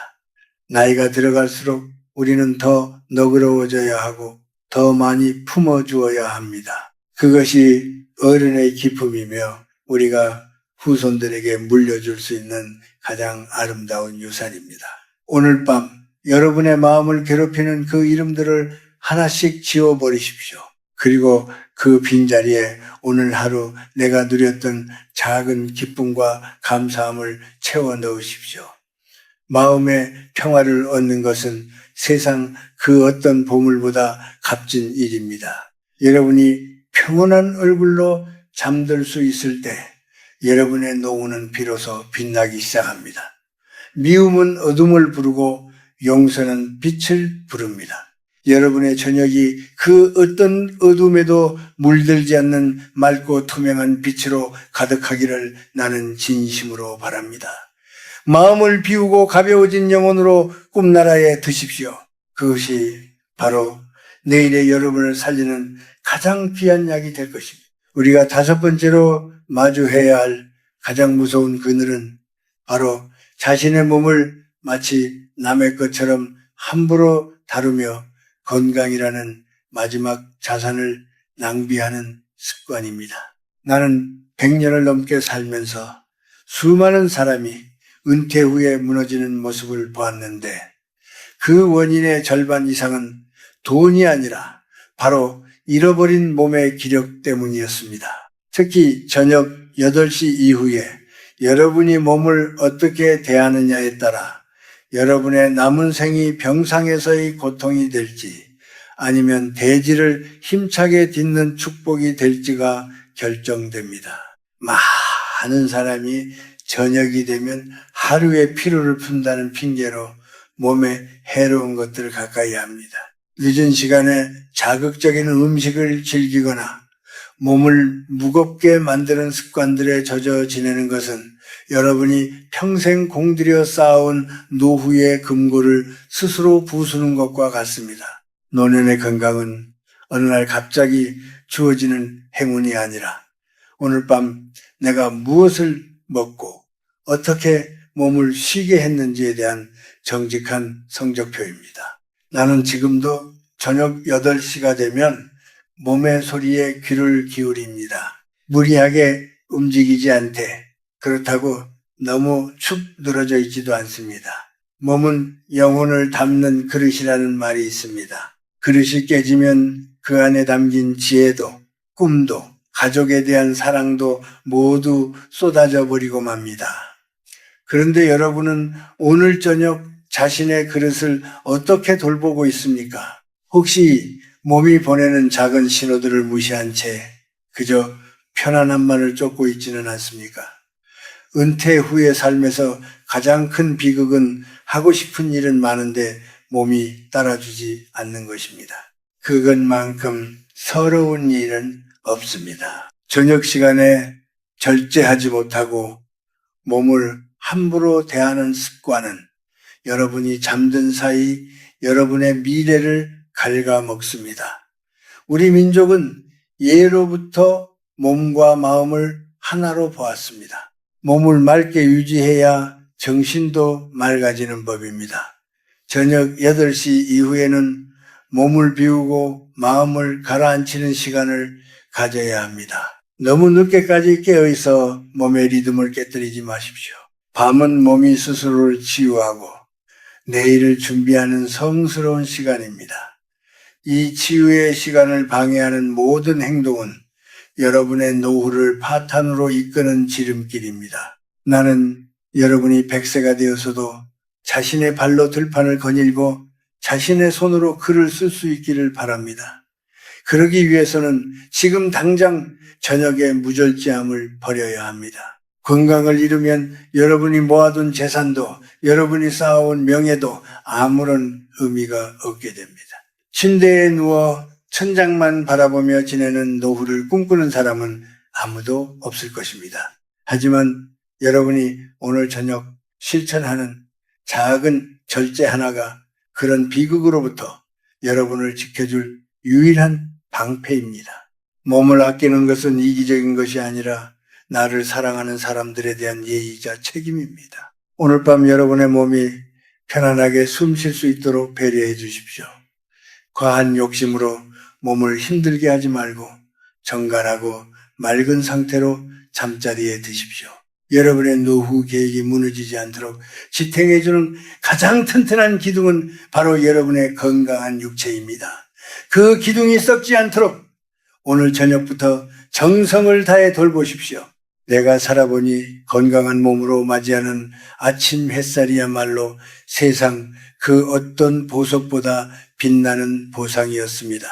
나이가 들어갈수록 우리는 더 너그러워져야 하고 더 많이 품어주어야 합니다. 그것이 어른의 기쁨이며 우리가 후손들에게 물려줄 수 있는 가장 아름다운 유산입니다. 오늘 밤 여러분의 마음을 괴롭히는 그 이름들을 하나씩 지워버리십시오. 그리고 그 빈자리에 오늘 하루 내가 누렸던 작은 기쁨과 감사함을 채워 넣으십시오. 마음의 평화를 얻는 것은 세상 그 어떤 보물보다 값진 일입니다. 여러분이 평온한 얼굴로 잠들 수 있을 때 여러분의 노후는 비로소 빛나기 시작합니다. 미움은 어둠을 부르고 용서는 빛을 부릅니다. 여러분의 저녁이 그 어떤 어둠에도 물들지 않는 맑고 투명한 빛으로 가득하기를 나는 진심으로 바랍니다. 마음을 비우고 가벼워진 영혼으로 꿈나라에 드십시오. 그것이 바로 내일의 여러분을 살리는 가장 귀한 약이 될 것입니다. 우리가 다섯 번째로 마주해야 할 가장 무서운 그늘은 바로 자신의 몸을 마치 남의 것처럼 함부로 다루며 건강이라는 마지막 자산을 낭비하는 습관입니다. 나는 100년을 넘게 살면서 수많은 사람이 은퇴 후에 무너지는 모습을 보았는데 그 원인의 절반 이상은 돈이 아니라 바로 잃어버린 몸의 기력 때문이었습니다. 특히 저녁 8시 이후에 여러분이 몸을 어떻게 대하느냐에 따라 여러분의 남은 생이 병상에서의 고통이 될지 아니면 대지를 힘차게 딛는 축복이 될지가 결정됩니다. 많은 사람이 저녁이 되면 하루의 피로를 푼다는 핑계로 몸에 해로운 것들을 가까이 합니다. 늦은 시간에 자극적인 음식을 즐기거나 몸을 무겁게 만드는 습관들에 젖어 지내는 것은 여러분이 평생 공들여 쌓아온 노후의 금고를 스스로 부수는 것과 같습니다. 노년의 건강은 어느 날 갑자기 주어지는 행운이 아니라 오늘 밤 내가 무엇을 먹고 어떻게 몸을 쉬게 했는지에 대한 정직한 성적표입니다. 나는 지금도 저녁 8시가 되면 몸의 소리에 귀를 기울입니다. 무리하게 움직이지 않되 그렇다고 너무 축 늘어져 있지도 않습니다. 몸은 영혼을 담는 그릇이라는 말이 있습니다. 그릇이 깨지면 그 안에 담긴 지혜도 꿈도 가족에 대한 사랑도 모두 쏟아져 버리고 맙니다. 그런데 여러분은 오늘 저녁 자신의 그릇을 어떻게 돌보고 있습니까? 혹시 몸이 보내는 작은 신호들을 무시한 채 그저 편안함만을 쫓고 있지는 않습니까? 은퇴 후의 삶에서 가장 큰 비극은 하고 싶은 일은 많은데 몸이 따라주지 않는 것입니다. 그것만큼 서러운 일은 없습니다. 저녁 시간에 절제하지 못하고 몸을 함부로 대하는 습관은 여러분이 잠든 사이 여러분의 미래를 갉아먹습니다. 우리 민족은 예로부터 몸과 마음을 하나로 보았습니다. 몸을 맑게 유지해야 정신도 맑아지는 법입니다. 저녁 8시 이후에는 몸을 비우고 마음을 가라앉히는 시간을 가져야 합니다. 너무 늦게까지 깨어있어 몸의 리듬을 깨뜨리지 마십시오. 밤은 몸이 스스로를 치유하고 내일을 준비하는 성스러운 시간입니다. 이 치유의 시간을 방해하는 모든 행동은 여러분의 노후를 파탄으로 이끄는 지름길입니다. 나는 여러분이 100세가 되어서도 자신의 발로 들판을 거닐고 자신의 손으로 글을 쓸 수 있기를 바랍니다. 그러기 위해서는 지금 당장 저녁에 무절제함을 버려야 합니다. 건강을 잃으면 여러분이 모아둔 재산도 여러분이 쌓아온 명예도 아무런 의미가 없게 됩니다. 침대에 누워 천장만 바라보며 지내는 노후를 꿈꾸는 사람은 아무도 없을 것입니다. 하지만 여러분이 오늘 저녁 실천하는 작은 절제 하나가 그런 비극으로부터 여러분을 지켜줄 유일한 방패입니다. 몸을 아끼는 것은 이기적인 것이 아니라 나를 사랑하는 사람들에 대한 예의이자 책임입니다. 오늘 밤 여러분의 몸이 편안하게 숨 쉴 수 있도록 배려해 주십시오. 과한 욕심으로 몸을 힘들게 하지 말고 정갈하고 맑은 상태로 잠자리에 드십시오. 여러분의 노후 계획이 무너지지 않도록 지탱해주는 가장 튼튼한 기둥은 바로 여러분의 건강한 육체입니다. 그 기둥이 썩지 않도록 오늘 저녁부터 정성을 다해 돌보십시오. 내가 살아보니 건강한 몸으로 맞이하는 아침 햇살이야말로 세상 그 어떤 보석보다 빛나는 보상이었습니다.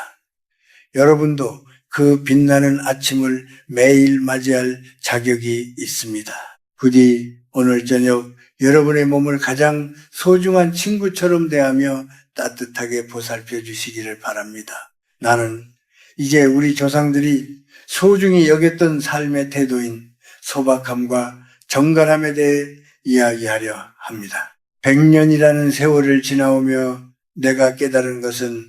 여러분도 그 빛나는 아침을 매일 맞이할 자격이 있습니다. 부디 오늘 저녁 여러분의 몸을 가장 소중한 친구처럼 대하며 따뜻하게 보살펴 주시기를 바랍니다. 나는 이제 우리 조상들이 소중히 여겼던 삶의 태도인 소박함과 정갈함에 대해 이야기하려 합니다. 100년이라는 세월을 지나오며 내가 깨달은 것은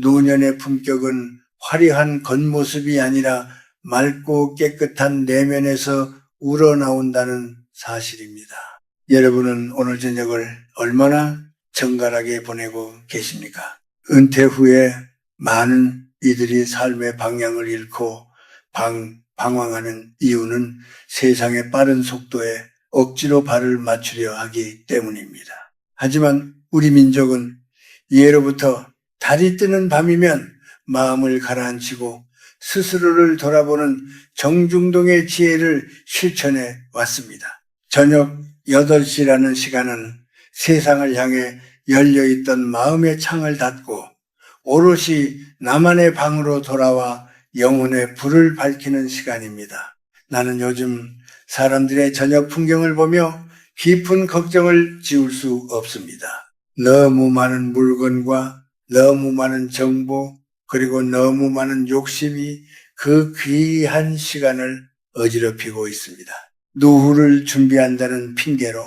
노년의 품격은 화려한 겉모습이 아니라 맑고 깨끗한 내면에서 우러나온다는 사실입니다. 여러분은 오늘 저녁을 얼마나 정갈하게 보내고 계십니까? 은퇴 후에 많은 이들이 삶의 방향을 잃고 방황하는 이유는 세상의 빠른 속도에 억지로 발을 맞추려 하기 때문입니다. 하지만 우리 민족은 예로부터 달이 뜨는 밤이면 마음을 가라앉히고 스스로를 돌아보는 정중동의 지혜를 실천해 왔습니다. 저녁 8시라는 시간은 세상을 향해 열려있던 마음의 창을 닫고 오롯이 나만의 방으로 돌아와 영혼의 불을 밝히는 시간입니다. 나는 요즘 사람들의 저녁 풍경을 보며 깊은 걱정을 지울 수 없습니다. 너무 많은 물건과 너무 많은 정보 그리고 너무 많은 욕심이 그 귀한 시간을 어지럽히고 있습니다. 노후를 준비한다는 핑계로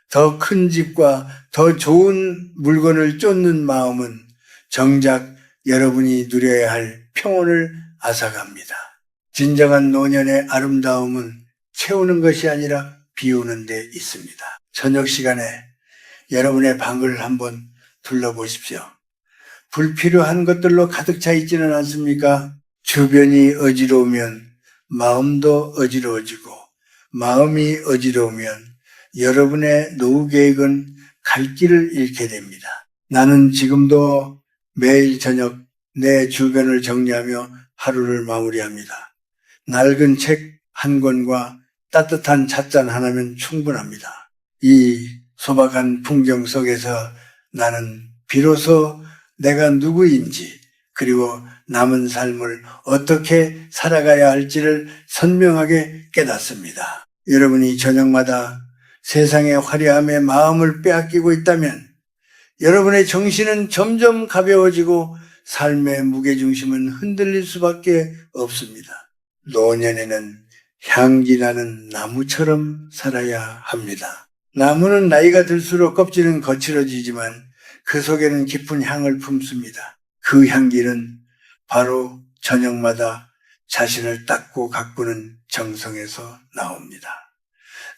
더 큰 집과 더 좋은 물건을 쫓는 마음은 정작 여러분이 누려야 할 평온을 앗아갑니다. 진정한 노년의 아름다움은 채우는 것이 아니라 비우는 데 있습니다. 저녁 시간에 여러분의 방을 한번 둘러보십시오. 불필요한 것들로 가득 차 있지는 않습니까? 주변이 어지러우면 마음도 어지러워지고 마음이 어지러우면 여러분의 노후 계획은 갈 길을 잃게 됩니다. 나는 지금도 매일 저녁 내 주변을 정리하며 하루를 마무리합니다. 낡은 책 한 권과 따뜻한 찻잔 하나면 충분합니다. 이 소박한 풍경 속에서 나는 비로소 내가 누구인지 그리고 남은 삶을 어떻게 살아가야 할지를 선명하게 깨닫습니다. 여러분이 저녁마다 세상의 화려함에 마음을 빼앗기고 있다면 여러분의 정신은 점점 가벼워지고 삶의 무게중심은 흔들릴 수밖에 없습니다. 노년에는 향기나는 나무처럼 살아야 합니다. 나무는 나이가 들수록 껍질은 거칠어지지만 그 속에는 깊은 향을 품습니다. 그 향기는 바로 저녁마다 자신을 닦고 가꾸는 정성에서 나옵니다.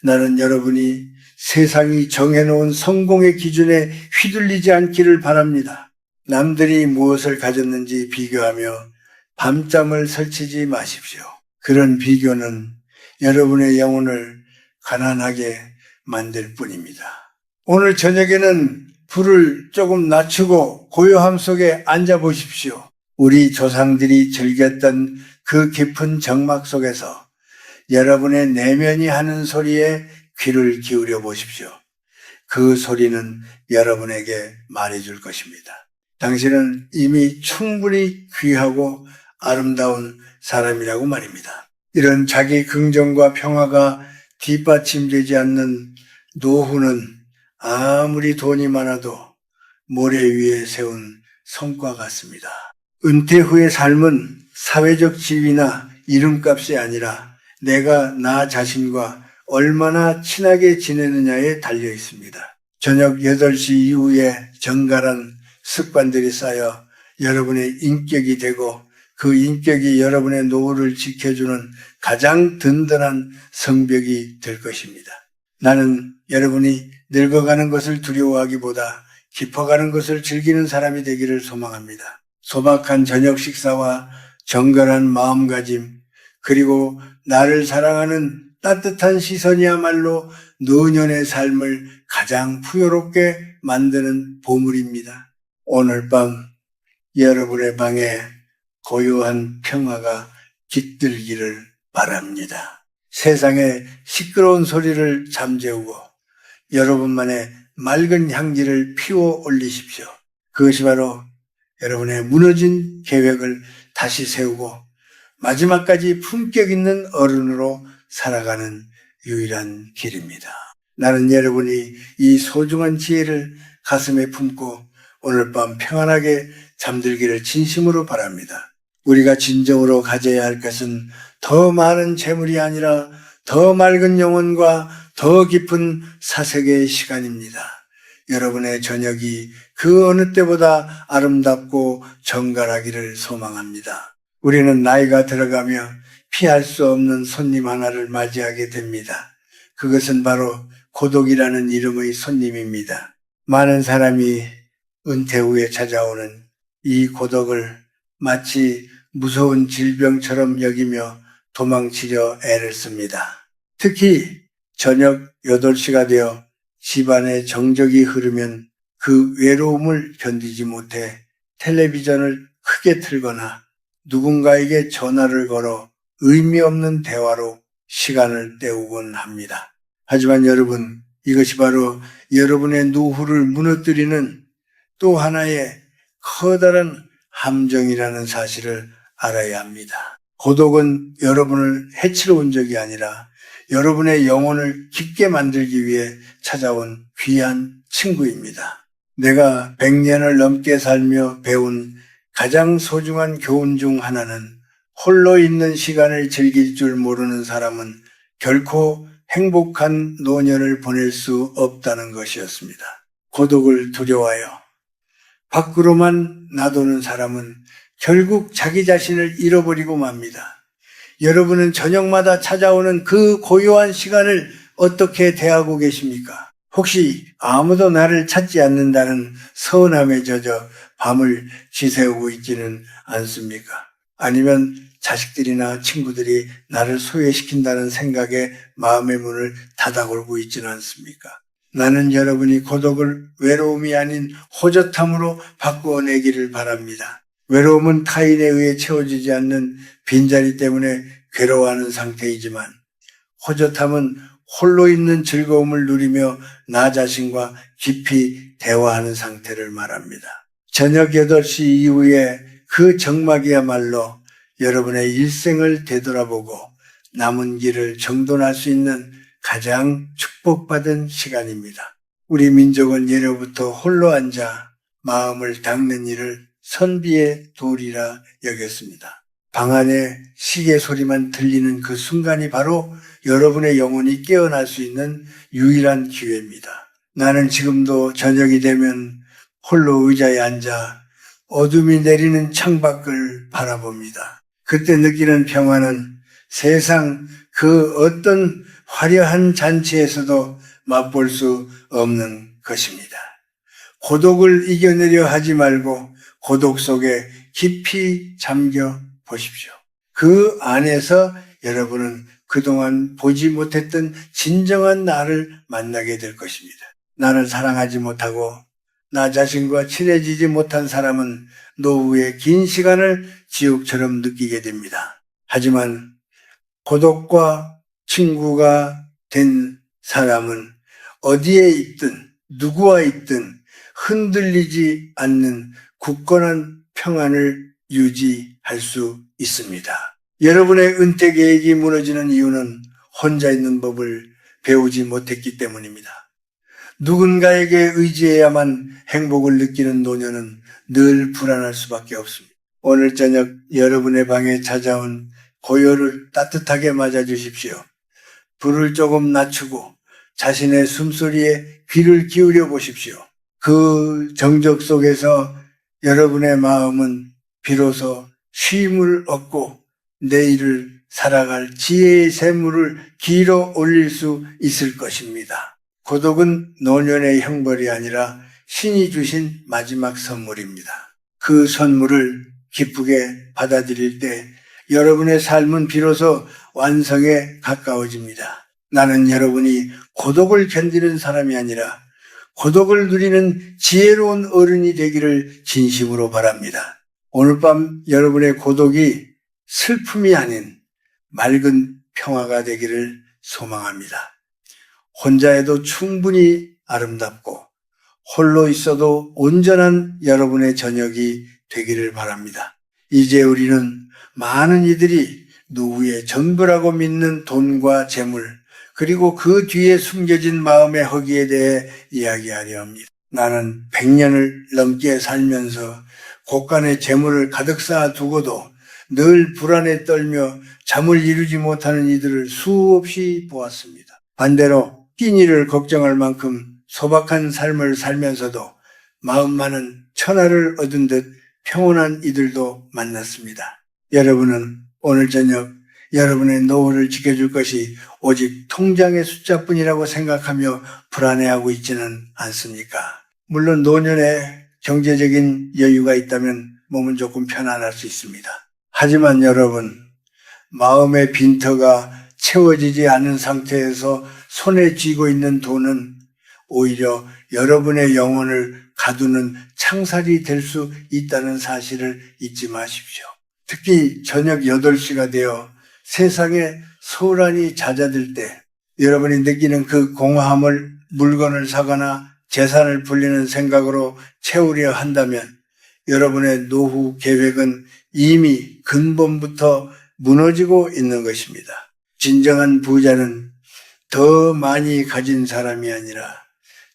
나는 여러분이 세상이 정해놓은 성공의 기준에 휘둘리지 않기를 바랍니다. 남들이 무엇을 가졌는지 비교하며 밤잠을 설치지 마십시오. 그런 비교는 여러분의 영혼을 가난하게 만들 뿐입니다. 오늘 저녁에는 불을 조금 낮추고 고요함 속에 앉아 보십시오. 우리 조상들이 즐겼던 그 깊은 정막 속에서 여러분의 내면이 하는 소리에 귀를 기울여 보십시오. 그 소리는 여러분에게 말해줄 것입니다. 당신은 이미 충분히 귀하고 아름다운 사람이라고 말입니다. 이런 자기 긍정과 평화가 뒷받침되지 않는 노후는 아무리 돈이 많아도 모래 위에 세운 성과 같습니다. 은퇴 후의 삶은 사회적 지위나 이름값이 아니라 내가 나 자신과 얼마나 친하게 지내느냐에 달려 있습니다. 저녁 8시 이후에 정갈한 습관들이 쌓여 여러분의 인격이 되고 그 인격이 여러분의 노후를 지켜주는 가장 든든한 성벽이 될 것입니다. 나는 여러분이 늙어가는 것을 두려워하기보다 깊어가는 것을 즐기는 사람이 되기를 소망합니다. 소박한 저녁 식사와 정갈한 마음가짐, 그리고 나를 사랑하는 따뜻한 시선이야말로 노년의 삶을 가장 풍요롭게 만드는 보물입니다. 오늘 밤 여러분의 방에 고요한 평화가 깃들기를 바랍니다. 세상의 시끄러운 소리를 잠재우고 여러분만의 맑은 향기를 피워 올리십시오. 그것이 바로 여러분의 무너진 계획을 다시 세우고 마지막까지 품격 있는 어른으로 살아가는 유일한 길입니다. 나는 여러분이 이 소중한 지혜를 가슴에 품고 오늘 밤 평안하게 잠들기를 진심으로 바랍니다. 우리가 진정으로 가져야 할 것은 더 많은 재물이 아니라 더 맑은 영혼과 더 깊은 사색의 시간입니다. 여러분의 저녁이 그 어느 때보다 아름답고 정갈하기를 소망합니다. 우리는 나이가 들어가며 피할 수 없는 손님 하나를 맞이하게 됩니다. 그것은 바로 고독이라는 이름의 손님입니다. 많은 사람이 은퇴 후에 찾아오는 이 고독을 마치 무서운 질병처럼 여기며 도망치려 애를 씁니다. 특히 저녁 8시가 되어 집안의 정적이 흐르면 그 외로움을 견디지 못해 텔레비전을 크게 틀거나 누군가에게 전화를 걸어 의미 없는 대화로 시간을 때우곤 합니다. 하지만 여러분, 이것이 바로 여러분의 노후를 무너뜨리는 또 하나의 커다란 함정이라는 사실을 알아야 합니다. 고독은 여러분을 해치러 온 적이 아니라 여러분의 영혼을 깊게 만들기 위해 찾아온 귀한 친구입니다. 내가 100년을 넘게 살며 배운 가장 소중한 교훈 중 하나는 홀로 있는 시간을 즐길 줄 모르는 사람은 결코 행복한 노년을 보낼 수 없다는 것이었습니다. 고독을 두려워하여 밖으로만 놔두는 사람은 결국 자기 자신을 잃어버리고 맙니다. 여러분은 저녁마다 찾아오는 그 고요한 시간을 어떻게 대하고 계십니까? 혹시 아무도 나를 찾지 않는다는 서운함에 젖어 밤을 지새우고 있지는 않습니까? 아니면 자식들이나 친구들이 나를 소외시킨다는 생각에 마음의 문을 닫아골고 있지는 않습니까? 나는 여러분이 고독을 외로움이 아닌 호젓함으로 바꾸어내기를 바랍니다. 외로움은 타인에 의해 채워지지 않는 빈자리 때문에 괴로워하는 상태이지만 호젓함은 홀로 있는 즐거움을 누리며 나 자신과 깊이 대화하는 상태를 말합니다. 저녁 8시 이후에 그 정막이야말로 여러분의 일생을 되돌아보고 남은 길을 정돈할 수 있는 가장 축복받은 시간입니다. 우리 민족은 예로부터 홀로 앉아 마음을 닦는 일을 선비의 도리라 여겼습니다. 방 안에 시계 소리만 들리는 그 순간이 바로 여러분의 영혼이 깨어날 수 있는 유일한 기회입니다. 나는 지금도 저녁이 되면 홀로 의자에 앉아 어둠이 내리는 창밖을 바라봅니다. 그때 느끼는 평화는 세상 그 어떤 화려한 잔치에서도 맛볼 수 없는 것입니다. 고독을 이겨내려 하지 말고 고독 속에 깊이 잠겨 보십시오. 그 안에서 여러분은 그동안 보지 못했던 진정한 나를 만나게 될 것입니다. 나를 사랑하지 못하고 나 자신과 친해지지 못한 사람은 노후의 긴 시간을 지옥처럼 느끼게 됩니다. 하지만 고독과 친구가 된 사람은 어디에 있든 누구와 있든 흔들리지 않는 굳건한 평안을 유지할 수 있습니다. 여러분의 은퇴 계획이 무너지는 이유는 혼자 있는 법을 배우지 못했기 때문입니다. 누군가에게 의지해야만 행복을 느끼는 노년은 늘 불안할 수밖에 없습니다. 오늘 저녁 여러분의 방에 찾아온 고요를 따뜻하게 맞아주십시오. 불을 조금 낮추고 자신의 숨소리에 귀를 기울여 보십시오. 그 정적 속에서 여러분의 마음은 비로소 쉼을 얻고 내일을 살아갈 지혜의 샘물을 길어 올릴 수 있을 것입니다. 고독은 노년의 형벌이 아니라 신이 주신 마지막 선물입니다. 그 선물을 기쁘게 받아들일 때 여러분의 삶은 비로소 완성에 가까워집니다. 나는 여러분이 고독을 견디는 사람이 아니라 고독을 누리는 지혜로운 어른이 되기를 진심으로 바랍니다. 오늘 밤 여러분의 고독이 슬픔이 아닌 맑은 평화가 되기를 소망합니다. 혼자해도 충분히 아름답고 홀로 있어도 온전한 여러분의 저녁이 되기를 바랍니다. 이제 우리는 많은 이들이 노후의 전부라고 믿는 돈과 재물, 그리고 그 뒤에 숨겨진 마음의 허기에 대해 이야기하려 합니다. 나는 100년을 넘게 살면서 곳간에 재물을 가득 쌓아 두고도 늘 불안에 떨며 잠을 이루지 못하는 이들을 수없이 보았습니다. 반대로 끼니를 걱정할 만큼 소박한 삶을 살면서도 마음만은 천하를 얻은 듯 평온한 이들도 만났습니다. 여러분은 오늘 저녁 여러분의 노후를 지켜줄 것이 오직 통장의 숫자뿐이라고 생각하며 불안해하고 있지는 않습니까? 물론 노년에 경제적인 여유가 있다면 몸은 조금 편안할 수 있습니다. 하지만 여러분, 마음의 빈터가 채워지지 않은 상태에서 손에 쥐고 있는 돈은 오히려 여러분의 영혼을 가두는 창살이 될 수 있다는 사실을 잊지 마십시오. 특히 저녁 8시가 되어 세상에 소란이 잦아들 때 여러분이 느끼는 그 공허함을 물건을 사거나 재산을 불리는 생각으로 채우려 한다면 여러분의 노후 계획은 이미 근본부터 무너지고 있는 것입니다. 진정한 부자는 더 많이 가진 사람이 아니라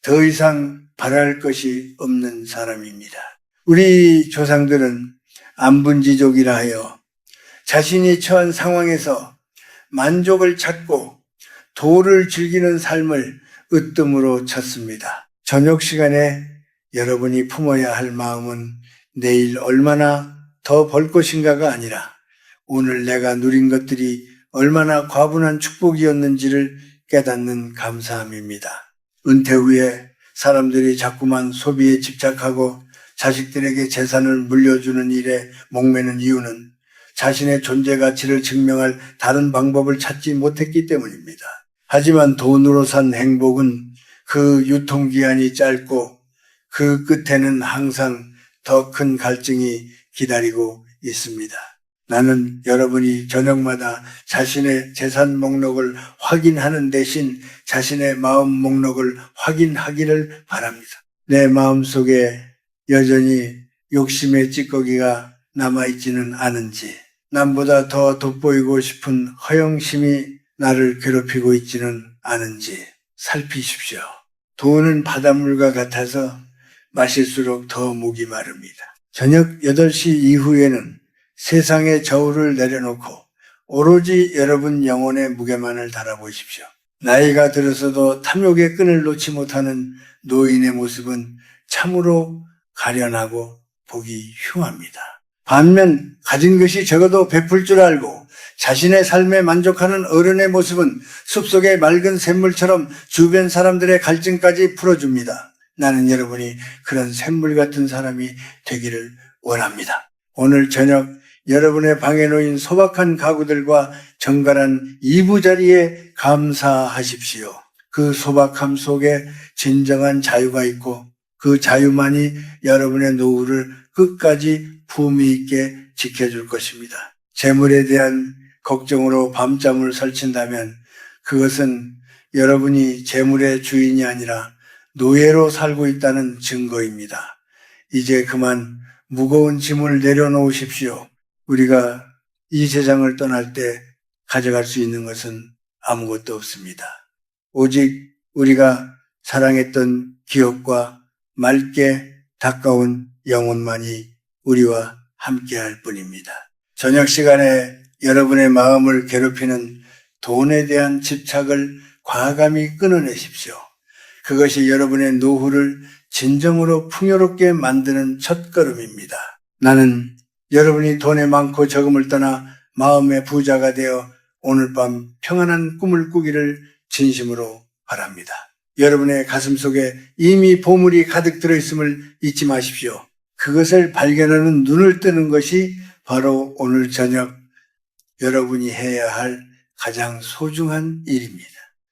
더 이상 바랄 것이 없는 사람입니다. 우리 조상들은 안분지족이라 하여 자신이 처한 상황에서 만족을 찾고 도를 즐기는 삶을 으뜸으로 쳤습니다. 저녁 시간에 여러분이 품어야 할 마음은 내일 얼마나 더 벌 것인가가 아니라 오늘 내가 누린 것들이 얼마나 과분한 축복이었는지를 깨닫는 감사함입니다. 은퇴 후에 사람들이 자꾸만 소비에 집착하고 자식들에게 재산을 물려주는 일에 목매는 이유는 자신의 존재 가치를 증명할 다른 방법을 찾지 못했기 때문입니다. 하지만 돈으로 산 행복은 그 유통기한이 짧고 그 끝에는 항상 더 큰 갈증이 기다리고 있습니다. 나는 여러분이 저녁마다 자신의 재산 목록을 확인하는 대신 자신의 마음 목록을 확인하기를 바랍니다. 내 마음속에 여전히 욕심의 찌꺼기가 남아있지는 않은지, 남보다 더 돋보이고 싶은 허영심이 나를 괴롭히고 있지는 않은지 살피십시오. 돈은 바닷물과 같아서 마실수록 더 목이 마릅니다. 저녁 8시 이후에는 세상의 저울을 내려놓고 오로지 여러분 영혼의 무게만을 달아보십시오. 나이가 들어서도 탐욕의 끈을 놓지 못하는 노인의 모습은 참으로 가련하고 보기 흉합니다. 반면 가진 것이 적어도 베풀 줄 알고 자신의 삶에 만족하는 어른의 모습은 숲속의 맑은 샘물처럼 주변 사람들의 갈증까지 풀어줍니다. 나는 여러분이 그런 샘물 같은 사람이 되기를 원합니다. 오늘 저녁 여러분의 방에 놓인 소박한 가구들과 정갈한 이부자리에 감사하십시오. 그 소박함 속에 진정한 자유가 있고 그 자유만이 여러분의 노후를 끝까지 품위 있게 지켜줄 것입니다. 재물에 대한 걱정으로 밤잠을 설친다면 그것은 여러분이 재물의 주인이 아니라 노예로 살고 있다는 증거입니다. 이제 그만 무거운 짐을 내려놓으십시오. 우리가 이 세상을 떠날 때 가져갈 수 있는 것은 아무것도 없습니다. 오직 우리가 사랑했던 기억과 맑게 가까운 영혼만이 우리와 함께할 뿐입니다. 저녁 시간에 여러분의 마음을 괴롭히는 돈에 대한 집착을 과감히 끊어내십시오. 그것이 여러분의 노후를 진정으로 풍요롭게 만드는 첫걸음입니다. 나는 여러분이 돈에 많고 적음을 떠나 마음의 부자가 되어 오늘 밤 평안한 꿈을 꾸기를 진심으로 바랍니다. 여러분의 가슴 속에 이미 보물이 가득 들어있음을 잊지 마십시오. 그것을 발견하는 눈을 뜨는 것이 바로 오늘 저녁 여러분이 해야 할 가장 소중한 일입니다.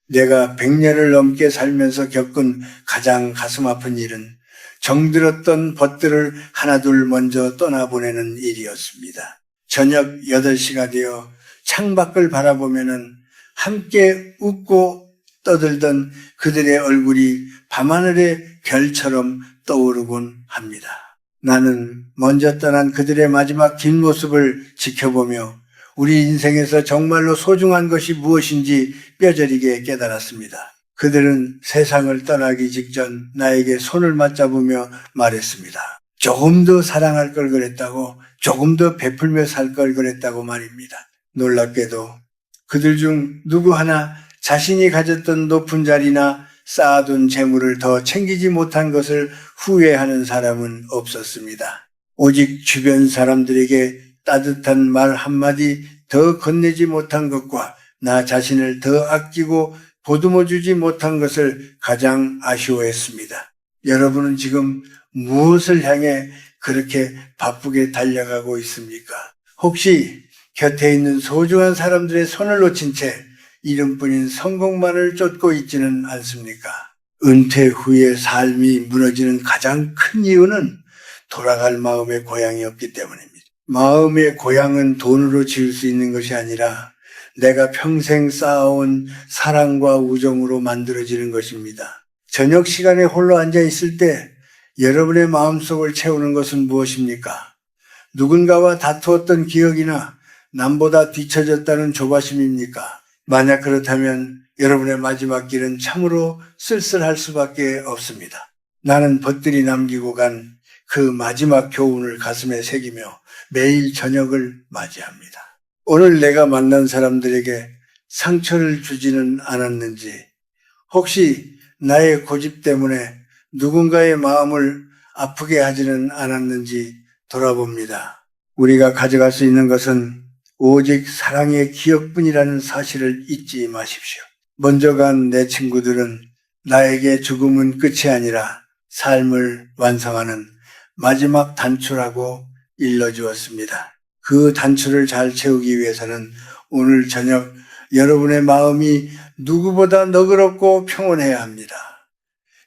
내가 100년을 넘게 살면서 겪은 가장 가슴 아픈 일은 정들었던 벗들을 하나둘 먼저 떠나보내는 일이었습니다. 저녁 8시가 되어 창밖을 바라보면은 함께 웃고 떠들던 그들의 얼굴이 밤하늘의 별처럼 떠오르곤 합니다. 나는 먼저 떠난 그들의 마지막 긴 모습을 지켜보며 우리 인생에서 정말로 소중한 것이 무엇인지 뼈저리게 깨달았습니다. 그들은 세상을 떠나기 직전 나에게 손을 맞잡으며 말했습니다. 조금 더 사랑할 걸 그랬다고, 조금 더 베풀며 살 걸 그랬다고 말입니다. 놀랍게도 그들 중 누구 하나 자신이 가졌던 높은 자리나 쌓아둔 재물을 더 챙기지 못한 것을 후회하는 사람은 없었습니다. 오직 주변 사람들에게 따뜻한 말 한마디 더 건네지 못한 것과 나 자신을 더 아끼고 보듬어주지 못한 것을 가장 아쉬워했습니다. 여러분은 지금 무엇을 향해 그렇게 바쁘게 달려가고 있습니까? 혹시 곁에 있는 소중한 사람들의 손을 놓친 채 이름뿐인 성공만을 쫓고 있지는 않습니까? 은퇴 후에 삶이 무너지는 가장 큰 이유는 돌아갈 마음의 고향이 없기 때문입니다. 마음의 고향은 돈으로 지을 수 있는 것이 아니라 내가 평생 쌓아온 사랑과 우정으로 만들어지는 것입니다. 저녁 시간에 홀로 앉아 있을 때 여러분의 마음속을 채우는 것은 무엇입니까? 누군가와 다투었던 기억이나 남보다 뒤처졌다는 조바심입니까? 만약 그렇다면 여러분의 마지막 길은 참으로 쓸쓸할 수밖에 없습니다. 나는 벗들이 남기고 간 그 마지막 교훈을 가슴에 새기며 매일 저녁을 맞이합니다. 오늘 내가 만난 사람들에게 상처를 주지는 않았는지, 혹시 나의 고집 때문에 누군가의 마음을 아프게 하지는 않았는지 돌아봅니다. 우리가 가져갈 수 있는 것은 오직 사랑의 기억뿐이라는 사실을 잊지 마십시오. 먼저 간 내 친구들은 나에게 죽음은 끝이 아니라 삶을 완성하는 마지막 단추라고 일러주었습니다. 그 단추를 잘 채우기 위해서는 오늘 저녁 여러분의 마음이 누구보다 너그럽고 평온해야 합니다.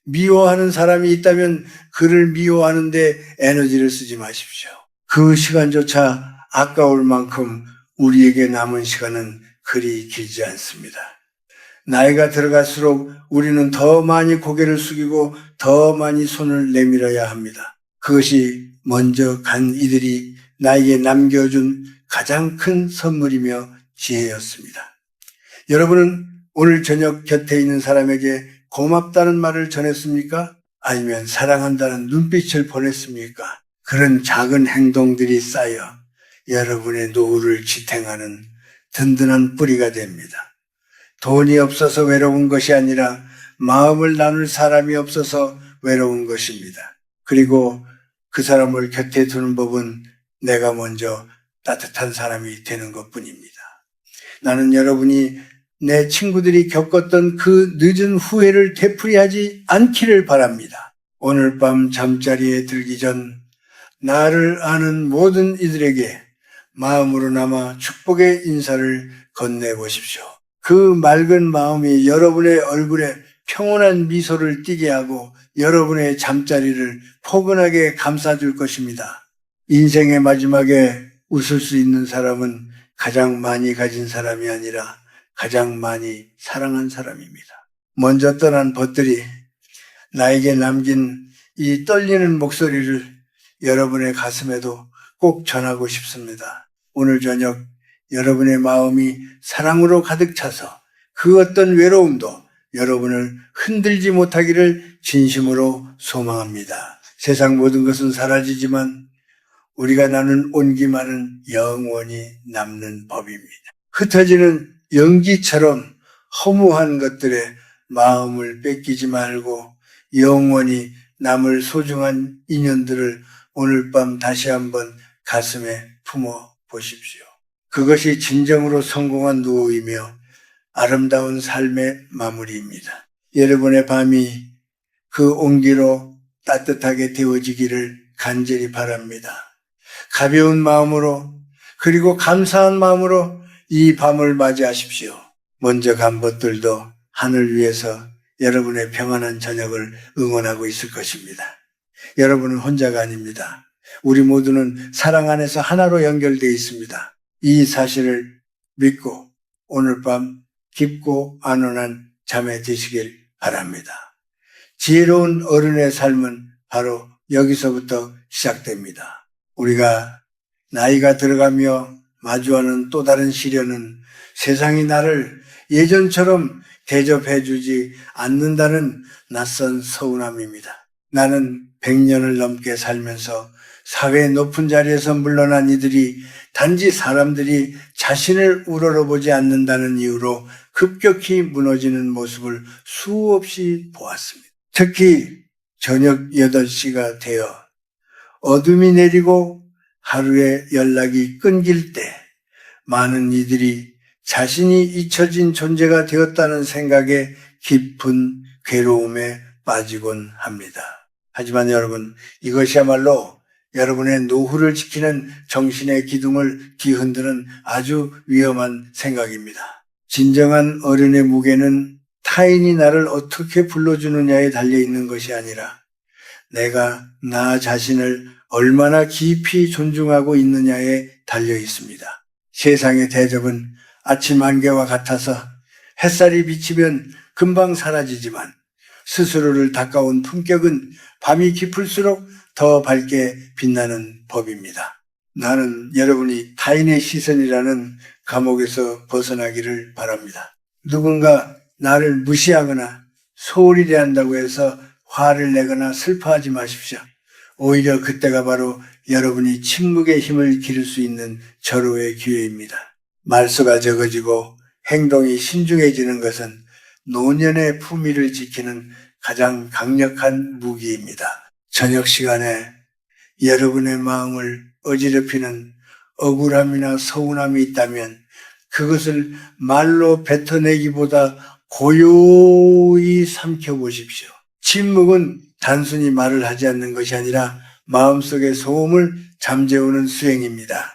미워하는 사람이 있다면 그를 미워하는데 에너지를 쓰지 마십시오. 그 시간조차 아까울 만큼 우리에게 남은 시간은 그리 길지 않습니다. 나이가 들어갈수록 우리는 더 많이 고개를 숙이고 더 많이 손을 내밀어야 합니다. 그것이 먼저 간 이들이 나에게 남겨준 가장 큰 선물이며 지혜였습니다. 여러분은 오늘 저녁 곁에 있는 사람에게 고맙다는 말을 전했습니까? 아니면 사랑한다는 눈빛을 보냈습니까? 그런 작은 행동들이 쌓여 여러분의 노후를 지탱하는 든든한 뿌리가 됩니다. 돈이 없어서 외로운 것이 아니라 마음을 나눌 사람이 없어서 외로운 것입니다. 그리고 그 사람을 곁에 두는 법은 내가 먼저 따뜻한 사람이 되는 것뿐입니다. 나는 여러분이 내 친구들이 겪었던 그 늦은 후회를 되풀이하지 않기를 바랍니다. 오늘 밤 잠자리에 들기 전 나를 아는 모든 이들에게 마음으로나마 축복의 인사를 건네보십시오. 그 맑은 마음이 여러분의 얼굴에 평온한 미소를 띠게 하고 여러분의 잠자리를 포근하게 감싸줄 것입니다. 인생의 마지막에 웃을 수 있는 사람은 가장 많이 가진 사람이 아니라 가장 많이 사랑한 사람입니다. 먼저 떠난 벗들이 나에게 남긴 이 떨리는 목소리를 여러분의 가슴에도 꼭 전하고 싶습니다. 오늘 저녁 여러분의 마음이 사랑으로 가득 차서 그 어떤 외로움도 여러분을 흔들지 못하기를 진심으로 소망합니다. 세상 모든 것은 사라지지만 우리가 나눈 온기만은 영원히 남는 법입니다. 흩어지는 연기처럼 허무한 것들에 마음을 뺏기지 말고 영원히 남을 소중한 인연들을 오늘 밤 다시 한번 가슴에 품어 보십시오. 그것이 진정으로 성공한 노후이며 아름다운 삶의 마무리입니다. 여러분의 밤이 그 온기로 따뜻하게 데워지기를 간절히 바랍니다. 가벼운 마음으로 그리고 감사한 마음으로 이 밤을 맞이하십시오. 먼저 간 벗들도 하늘 위에서 여러분의 평안한 저녁을 응원하고 있을 것입니다. 여러분은 혼자가 아닙니다. 우리 모두는 사랑 안에서 하나로 연결되어 있습니다. 이 사실을 믿고 오늘 밤 깊고 안온한 잠에 드시길 바랍니다. 지혜로운 어른의 삶은 바로 여기서부터 시작됩니다. 우리가 나이가 들어가며 마주하는 또 다른 시련은 세상이 나를 예전처럼 대접해주지 않는다는 낯선 서운함입니다. 나는 100년을 넘게 살면서 사회의 높은 자리에서 물러난 이들이 단지 사람들이 자신을 우러러보지 않는다는 이유로 급격히 무너지는 모습을 수없이 보았습니다. 특히 저녁 8시가 되어 어둠이 내리고 하루에 연락이 끊길 때 많은 이들이 자신이 잊혀진 존재가 되었다는 생각에 깊은 괴로움에 빠지곤 합니다. 하지만 여러분, 이것이야말로 여러분의 노후를 지키는 정신의 기둥을 뒤흔드는 아주 위험한 생각입니다. 진정한 어른의 무게는 타인이 나를 어떻게 불러주느냐에 달려있는 것이 아니라 내가 나 자신을 얼마나 깊이 존중하고 있느냐에 달려있습니다. 세상의 대접은 아침 안개와 같아서 햇살이 비치면 금방 사라지지만 스스로를 닦아온 품격은 밤이 깊을수록 더 밝게 빛나는 법입니다. 나는 여러분이 타인의 시선이라는 감옥에서 벗어나기를 바랍니다. 누군가 나를 무시하거나 소홀히 대한다고 해서 화를 내거나 슬퍼하지 마십시오. 오히려 그때가 바로 여러분이 침묵의 힘을 기를 수 있는 절호의 기회입니다. 말수가 적어지고 행동이 신중해지는 것은 노년의 품위를 지키는 가장 강력한 무기입니다. 저녁 시간에 여러분의 마음을 어지럽히는 억울함이나 서운함이 있다면 그것을 말로 뱉어내기보다 고요히 삼켜보십시오. 침묵은 단순히 말을 하지 않는 것이 아니라 마음속의 소음을 잠재우는 수행입니다.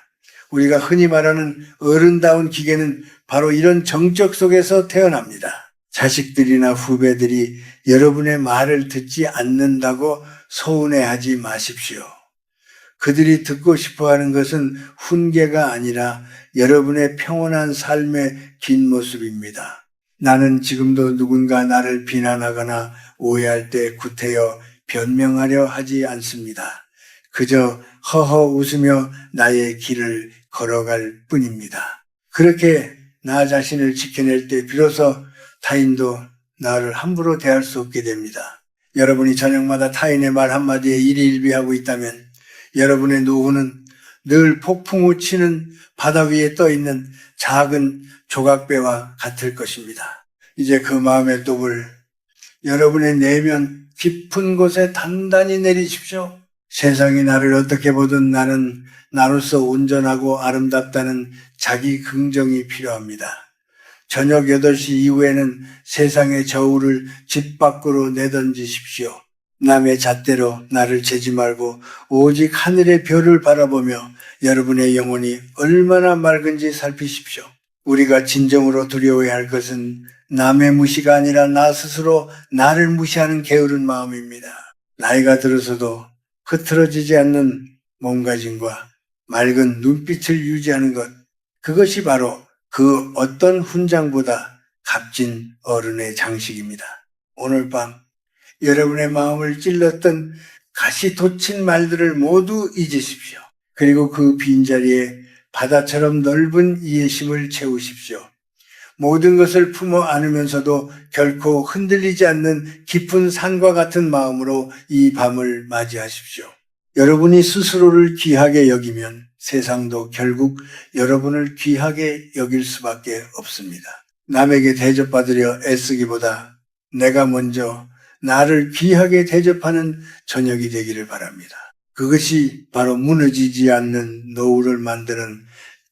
우리가 흔히 말하는 어른다운 기계는 바로 이런 정적 속에서 태어납니다. 자식들이나 후배들이 여러분의 말을 듣지 않는다고 서운해하지 마십시오. 그들이 듣고 싶어하는 것은 훈계가 아니라 여러분의 평온한 삶의 긴 모습입니다. 나는 지금도 누군가 나를 비난하거나 오해할 때 구태여 변명하려 하지 않습니다. 그저 허허 웃으며 나의 길을 걸어갈 뿐입니다. 그렇게 나 자신을 지켜낼 때 비로소 타인도 나를 함부로 대할 수 없게 됩니다. 여러분이 저녁마다 타인의 말 한마디에 일희일비하고 있다면 여러분의 노후는 늘 폭풍우 치는 바다 위에 떠있는 작은 조각배와 같을 것입니다. 이제 그 마음의 독을 여러분의 내면 깊은 곳에 단단히 내리십시오. 세상이 나를 어떻게 보든 나는 나로서 온전하고 아름답다는 자기 긍정이 필요합니다. 저녁 8시 이후에는 세상의 저울을 집 밖으로 내던지십시오. 남의 잣대로 나를 재지 말고 오직 하늘의 별을 바라보며 여러분의 영혼이 얼마나 맑은지 살피십시오. 우리가 진정으로 두려워해야 할 것은 남의 무시가 아니라 나 스스로 나를 무시하는 게으른 마음입니다. 나이가 들어서도 흐트러지지 않는 몸가짐과 맑은 눈빛을 유지하는 것, 그것이 바로 그 어떤 훈장보다 값진 어른의 장식입니다. 오늘 밤 여러분의 마음을 찔렀던 가시 돋친 말들을 모두 잊으십시오. 그리고 그 빈자리에 바다처럼 넓은 이해심을 채우십시오. 모든 것을 품어 안으면서도 결코 흔들리지 않는 깊은 산과 같은 마음으로 이 밤을 맞이하십시오. 여러분이 스스로를 귀하게 여기면 세상도 결국 여러분을 귀하게 여길 수밖에 없습니다. 남에게 대접받으려 애쓰기보다 내가 먼저 나를 귀하게 대접하는 저녁이 되기를 바랍니다. 그것이 바로 무너지지 않는 노후를 만드는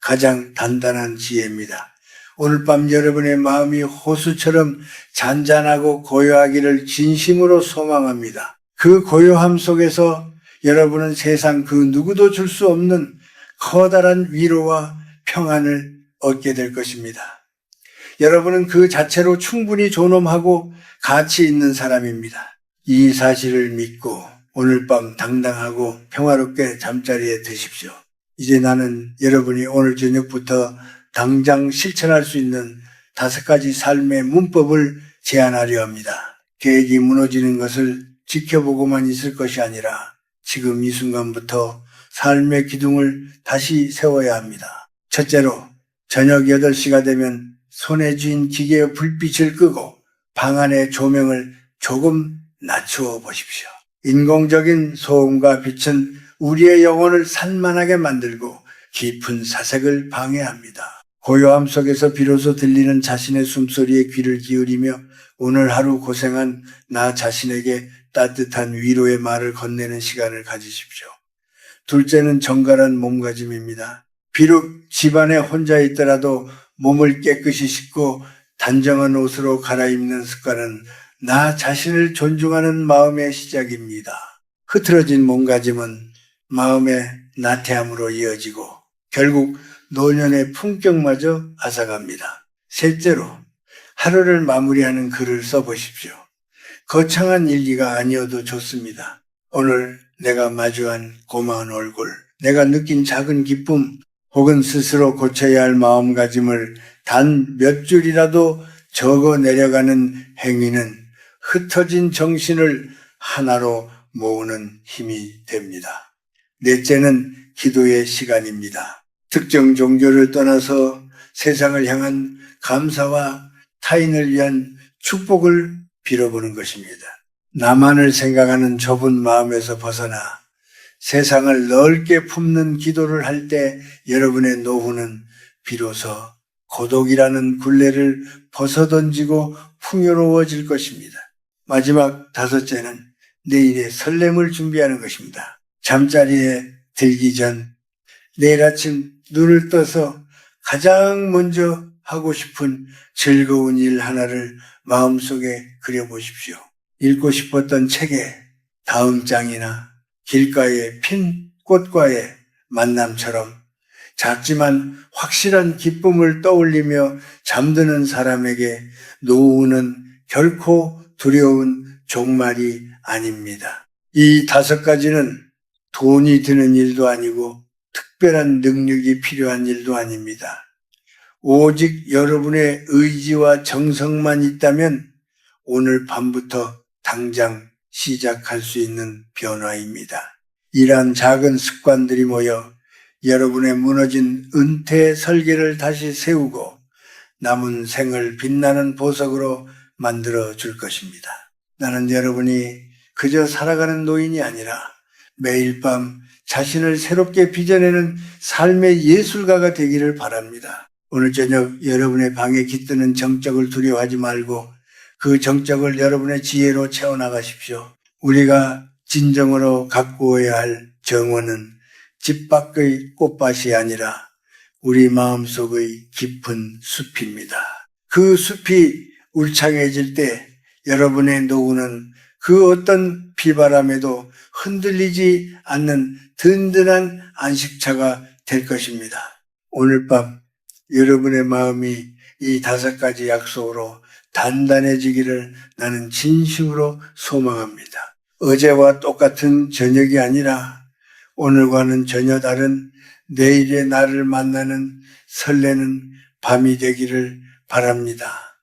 가장 단단한 지혜입니다. 오늘 밤 여러분의 마음이 호수처럼 잔잔하고 고요하기를 진심으로 소망합니다. 그 고요함 속에서 여러분은 세상 그 누구도 줄 수 없는 커다란 위로와 평안을 얻게 될 것입니다. 여러분은 그 자체로 충분히 존엄하고 가치 있는 사람입니다. 이 사실을 믿고 오늘 밤 당당하고 평화롭게 잠자리에 드십시오. 이제 나는 여러분이 오늘 저녁부터 당장 실천할 수 있는 5가지 삶의 문법을 제안하려 합니다. 계획이 무너지는 것을 지켜보고만 있을 것이 아니라 지금 이 순간부터 삶의 기둥을 다시 세워야 합니다. 첫째로, 저녁 8시가 되면 손에 쥔 기계의 불빛을 끄고 방 안의 조명을 조금 낮추어 보십시오. 인공적인 소음과 빛은 우리의 영혼을 산만하게 만들고 깊은 사색을 방해합니다. 고요함 속에서 비로소 들리는 자신의 숨소리에 귀를 기울이며 오늘 하루 고생한 나 자신에게 따뜻한 위로의 말을 건네는 시간을 가지십시오. 둘째는 정갈한 몸가짐입니다. 비록 집안에 혼자 있더라도 몸을 깨끗이 씻고 단정한 옷으로 갈아입는 습관은 나 자신을 존중하는 마음의 시작입니다. 흐트러진 몸가짐은 마음의 나태함으로 이어지고 결국 노년의 품격마저 앗아갑니다. 셋째로, 하루를 마무리하는 글을 써보십시오. 거창한 일기가 아니어도 좋습니다. 오늘 내가 마주한 고마운 얼굴, 내가 느낀 작은 기쁨, 혹은 스스로 고쳐야 할 마음가짐을 단 몇 줄이라도 적어 내려가는 행위는 흩어진 정신을 하나로 모으는 힘이 됩니다. 넷째는 기도의 시간입니다. 특정 종교를 떠나서 세상을 향한 감사와 타인을 위한 축복을 빌어보는 것입니다. 나만을 생각하는 좁은 마음에서 벗어나 세상을 넓게 품는 기도를 할 때 여러분의 노후는 비로소 고독이라는 굴레를 벗어던지고 풍요로워질 것입니다. 마지막 5째는 내일의 설렘을 준비하는 것입니다. 잠자리에 들기 전 내일 아침 눈을 떠서 가장 먼저 하고 싶은 즐거운 일 하나를 마음속에 그려보십시오. 읽고 싶었던 책의 다음 장이나 길가의 핀 꽃과의 만남처럼 작지만 확실한 기쁨을 떠올리며 잠드는 사람에게 노후는 결코 두려운 종말이 아닙니다. 이 5가지는 돈이 드는 일도 아니고 특별한 능력이 필요한 일도 아닙니다. 오직 여러분의 의지와 정성만 있다면 오늘 밤부터 당장 시작할 수 있는 변화입니다. 이러한 작은 습관들이 모여 여러분의 무너진 은퇴 설계를 다시 세우고 남은 생을 빛나는 보석으로 만들어 줄 것입니다. 나는 여러분이 그저 살아가는 노인이 아니라 매일 밤 자신을 새롭게 빚어내는 삶의 예술가가 되기를 바랍니다. 오늘 저녁 여러분의 방에 깃드는 정적을 두려워하지 말고 그 정적을 여러분의 지혜로 채워나가십시오. 우리가 진정으로 가꾸어야 할 정원은 집 밖의 꽃밭이 아니라 우리 마음속의 깊은 숲입니다. 그 숲이 울창해질 때 여러분의 노후는 그 어떤 비바람에도 흔들리지 않는 든든한 안식처가 될 것입니다. 오늘 밤 여러분의 마음이 이 5가지 약속으로 단단해지기를 나는 진심으로 소망합니다. 어제와 똑같은 저녁이 아니라 오늘과는 전혀 다른 내일의 나를 만나는 설레는 밤이 되기를 바랍니다.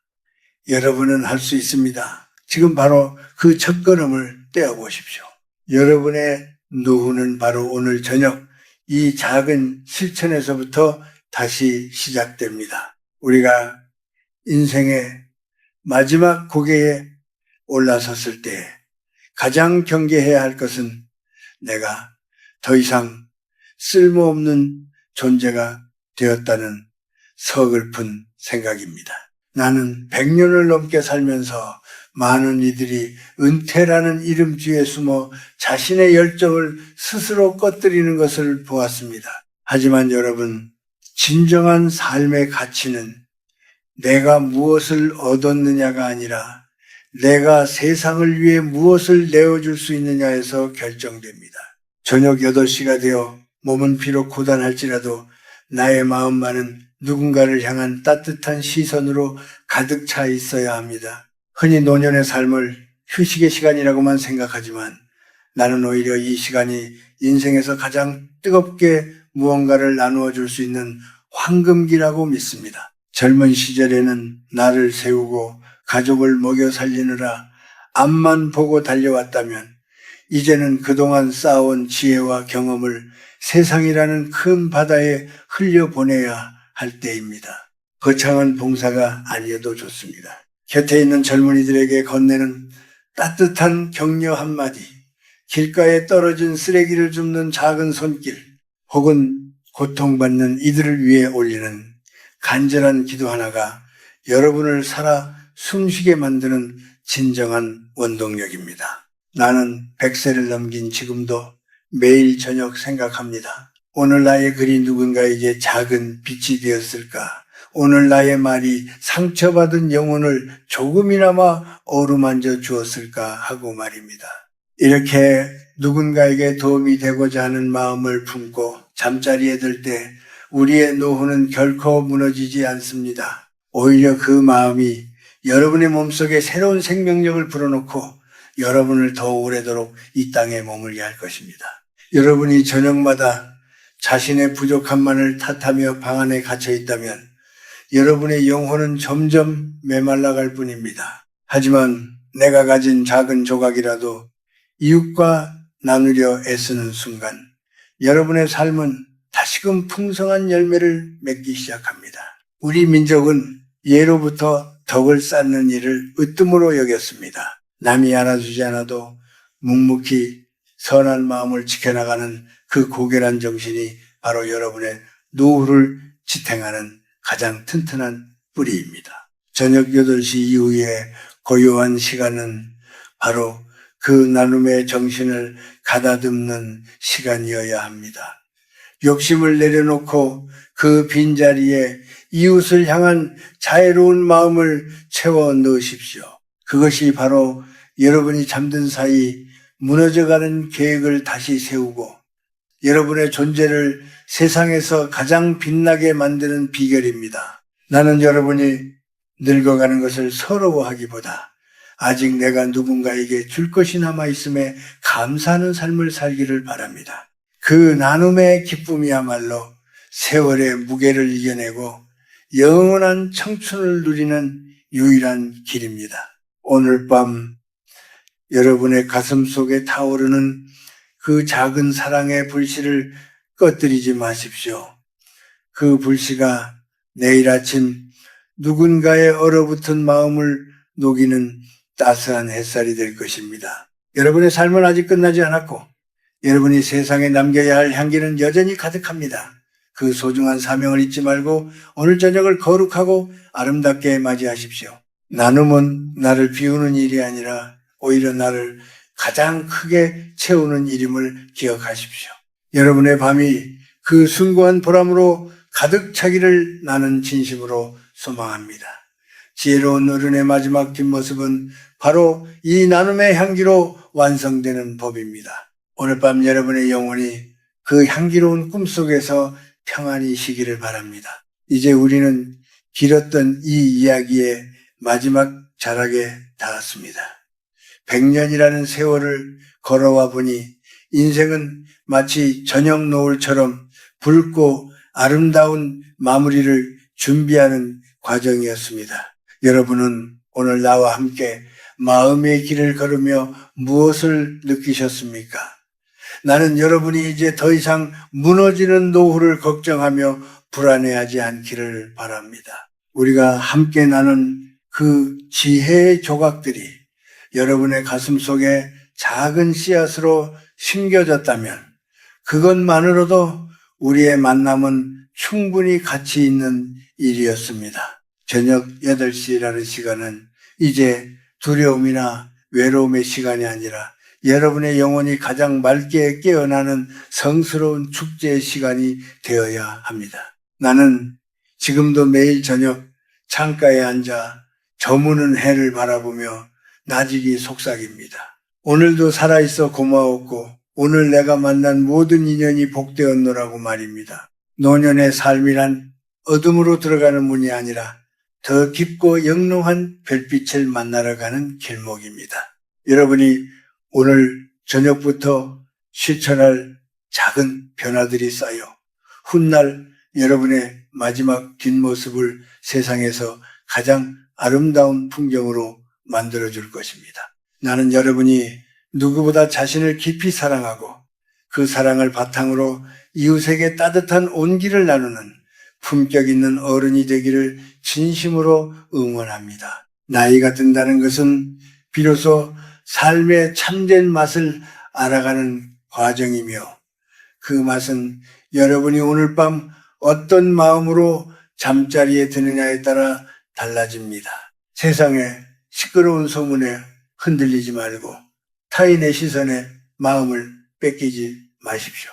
여러분은 할 수 있습니다. 지금 바로 그 첫걸음을 떼어보십시오. 여러분의 노후는 바로 오늘 저녁 이 작은 실천에서부터 다시 시작됩니다. 우리가 인생의 마지막 고개에 올라섰을 때 가장 경계해야 할 것은 내가 더 이상 쓸모없는 존재가 되었다는 서글픈 생각입니다. 나는 100년을 넘게 살면서 많은 이들이 은퇴라는 이름뒤에 숨어 자신의 열정을 스스로 꺼뜨리는 것을 보았습니다. 하지만 여러분, 진정한 삶의 가치는 내가 무엇을 얻었느냐가 아니라 내가 세상을 위해 무엇을 내어줄 수 있느냐에서 결정됩니다. 저녁 8시가 되어 몸은 비록 고단할지라도 나의 마음만은 누군가를 향한 따뜻한 시선으로 가득 차 있어야 합니다. 흔히 노년의 삶을 휴식의 시간이라고만 생각하지만 나는 오히려 이 시간이 인생에서 가장 뜨겁게 무언가를 나누어 줄 수 있는 황금기라고 믿습니다. 젊은 시절에는 나를 세우고 가족을 먹여 살리느라 앞만 보고 달려왔다면 이제는 그동안 쌓아온 지혜와 경험을 세상이라는 큰 바다에 흘려보내야 할 때입니다. 거창한 봉사가 아니어도 좋습니다. 곁에 있는 젊은이들에게 건네는 따뜻한 격려 한마디, 길가에 떨어진 쓰레기를 줍는 작은 손길, 혹은 고통받는 이들을 위해 올리는 간절한 기도 하나가 여러분을 살아 숨쉬게 만드는 진정한 원동력입니다. 나는 100세를 넘긴 지금도 매일 저녁 생각합니다. 오늘 나의 글이 누군가에게 작은 빛이 되었을까? 오늘 나의 말이 상처받은 영혼을 조금이나마 어루만져 주었을까 하고 말입니다. 이렇게 누군가에게 도움이 되고자 하는 마음을 품고 잠자리에 들 때 우리의 노후는 결코 무너지지 않습니다. 오히려 그 마음이 여러분의 몸속에 새로운 생명력을 불어넣고 여러분을 더 오래도록 이 땅에 머물게 할 것입니다. 여러분이 저녁마다 자신의 부족함만을 탓하며 방 안에 갇혀 있다면 여러분의 영혼은 점점 메말라갈 뿐입니다. 하지만 내가 가진 작은 조각이라도 이웃과 나누려 애쓰는 순간 여러분의 삶은 다시금 풍성한 열매를 맺기 시작합니다. 우리 민족은 예로부터 덕을 쌓는 일을 으뜸으로 여겼습니다. 남이 알아주지 않아도 묵묵히 선한 마음을 지켜나가는 그 고결한 정신이 바로 여러분의 노후를 지탱하는 가장 튼튼한 뿌리입니다. 저녁 8시 이후에 고요한 시간은 바로 그 나눔의 정신을 가다듬는 시간이어야 합니다. 욕심을 내려놓고 그 빈자리에 이웃을 향한 자애로운 마음을 채워 넣으십시오. 그것이 바로 여러분이 잠든 사이 무너져가는 계획을 다시 세우고 여러분의 존재를 세상에서 가장 빛나게 만드는 비결입니다. 나는 여러분이 늙어가는 것을 서러워하기보다 아직 내가 누군가에게 줄 것이 남아있음에 감사하는 삶을 살기를 바랍니다. 그 나눔의 기쁨이야말로 세월의 무게를 이겨내고 영원한 청춘을 누리는 유일한 길입니다. 오늘 밤 여러분의 가슴 속에 타오르는 그 작은 사랑의 불씨를 꺼뜨리지 마십시오. 그 불씨가 내일 아침 누군가의 얼어붙은 마음을 녹이는 따스한 햇살이 될 것입니다. 여러분의 삶은 아직 끝나지 않았고 여러분이 세상에 남겨야 할 향기는 여전히 가득합니다. 그 소중한 사명을 잊지 말고 오늘 저녁을 거룩하고 아름답게 맞이하십시오. 나눔은 나를 비우는 일이 아니라 오히려 나를 가장 크게 채우는 일임을 기억하십시오. 여러분의 밤이 그 숭고한 보람으로 가득 차기를 나는 진심으로 소망합니다. 지혜로운 어른의 마지막 뒷모습은 바로 이 나눔의 향기로 완성되는 법입니다. 오늘 밤 여러분의 영혼이 그 향기로운 꿈속에서 평안히 쉬기를 바랍니다. 이제 우리는 길었던 이 이야기의 마지막 자락에 닿았습니다. 100년이라는 세월을 걸어와 보니 인생은 마치 저녁 노을처럼 붉고 아름다운 마무리를 준비하는 과정이었습니다. 여러분은 오늘 나와 함께 마음의 길을 걸으며 무엇을 느끼셨습니까? 나는 여러분이 이제 더 이상 무너지는 노후를 걱정하며 불안해하지 않기를 바랍니다. 우리가 함께 나눈 그 지혜의 조각들이 여러분의 가슴 속에 작은 씨앗으로 심겨졌다면 그것만으로도 우리의 만남은 충분히 가치 있는 일이었습니다. 저녁 8시라는 시간은 이제 두려움이나 외로움의 시간이 아니라 여러분의 영혼이 가장 맑게 깨어나는 성스러운 축제의 시간이 되어야 합니다. 나는 지금도 매일 저녁 창가에 앉아 저무는 해를 바라보며 나직이 속삭입니다. 오늘도 살아있어 고마웠고 오늘 내가 만난 모든 인연이 복되었노라고 말입니다. 노년의 삶이란 어둠으로 들어가는 문이 아니라 더 깊고 영롱한 별빛을 만나러 가는 길목입니다. 여러분이 오늘 저녁부터 실천할 작은 변화들이 쌓여 훗날 여러분의 마지막 뒷모습을 세상에서 가장 아름다운 풍경으로 만들어줄 것입니다. 나는 여러분이 누구보다 자신을 깊이 사랑하고 그 사랑을 바탕으로 이웃에게 따뜻한 온기를 나누는 품격 있는 어른이 되기를 진심으로 응원합니다. 나이가 든다는 것은 비로소 삶의 참된 맛을 알아가는 과정이며 그 맛은 여러분이 오늘 밤 어떤 마음으로 잠자리에 드느냐에 따라 달라집니다. 세상의 시끄러운 소문에 흔들리지 말고 타인의 시선에 마음을 뺏기지 마십시오.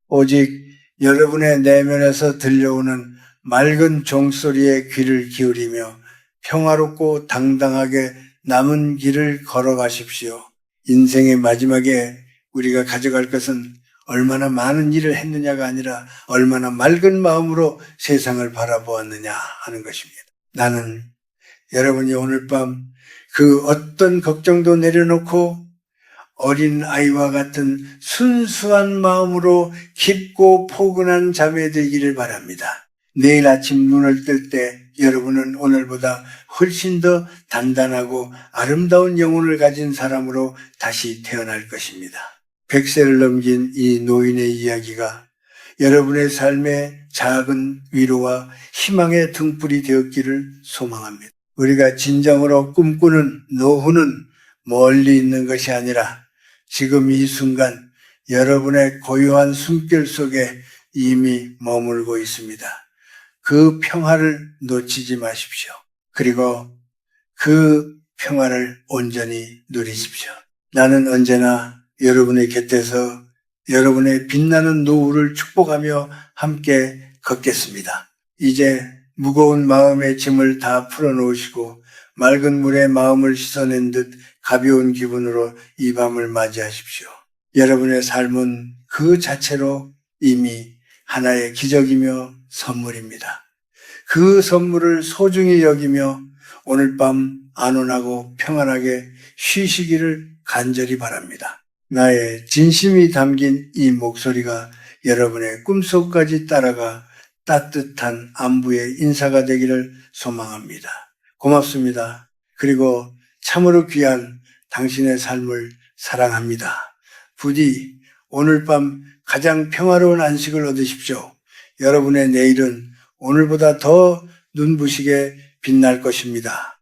오직 여러분의 내면에서 들려오는 맑은 종소리에 귀를 기울이며 평화롭고 당당하게 남은 길을 걸어가십시오. 인생의 마지막에 우리가 가져갈 것은 얼마나 많은 일을 했느냐가 아니라 얼마나 맑은 마음으로 세상을 바라보았느냐 하는 것입니다. 나는 여러분이 오늘 밤 그 어떤 걱정도 내려놓고 어린 아이와 같은 순수한 마음으로 깊고 포근한 잠에 들기를 바랍니다. 내일 아침 눈을 뜰 때 여러분은 오늘보다 훨씬 더 단단하고 아름다운 영혼을 가진 사람으로 다시 태어날 것입니다. 100세를 넘긴 이 노인의 이야기가 여러분의 삶에 작은 위로와 희망의 등불이 되었기를 소망합니다. 우리가 진정으로 꿈꾸는 노후는 멀리 있는 것이 아니라 지금 이 순간 여러분의 고요한 숨결 속에 이미 머물고 있습니다. 그 평화를 놓치지 마십시오. 그리고 그 평화를 온전히 누리십시오. 나는 언제나 여러분의 곁에서 여러분의 빛나는 노후를 축복하며 함께 걷겠습니다. 이제 무거운 마음의 짐을 다 풀어놓으시고 맑은 물에 마음을 씻어낸 듯 가벼운 기분으로 이 밤을 맞이하십시오. 여러분의 삶은 그 자체로 이미 하나의 기적이며 선물입니다. 그 선물을 소중히 여기며 오늘 밤 안온하고 평안하게 쉬시기를 간절히 바랍니다. 나의 진심이 담긴 이 목소리가 여러분의 꿈속까지 따라가 따뜻한 안부의 인사가 되기를 소망합니다. 고맙습니다. 그리고 참으로 귀한 당신의 삶을 사랑합니다. 부디 오늘 밤 가장 평화로운 안식을 얻으십시오. 여러분의 내일은 오늘보다 더 눈부시게 빛날 것입니다.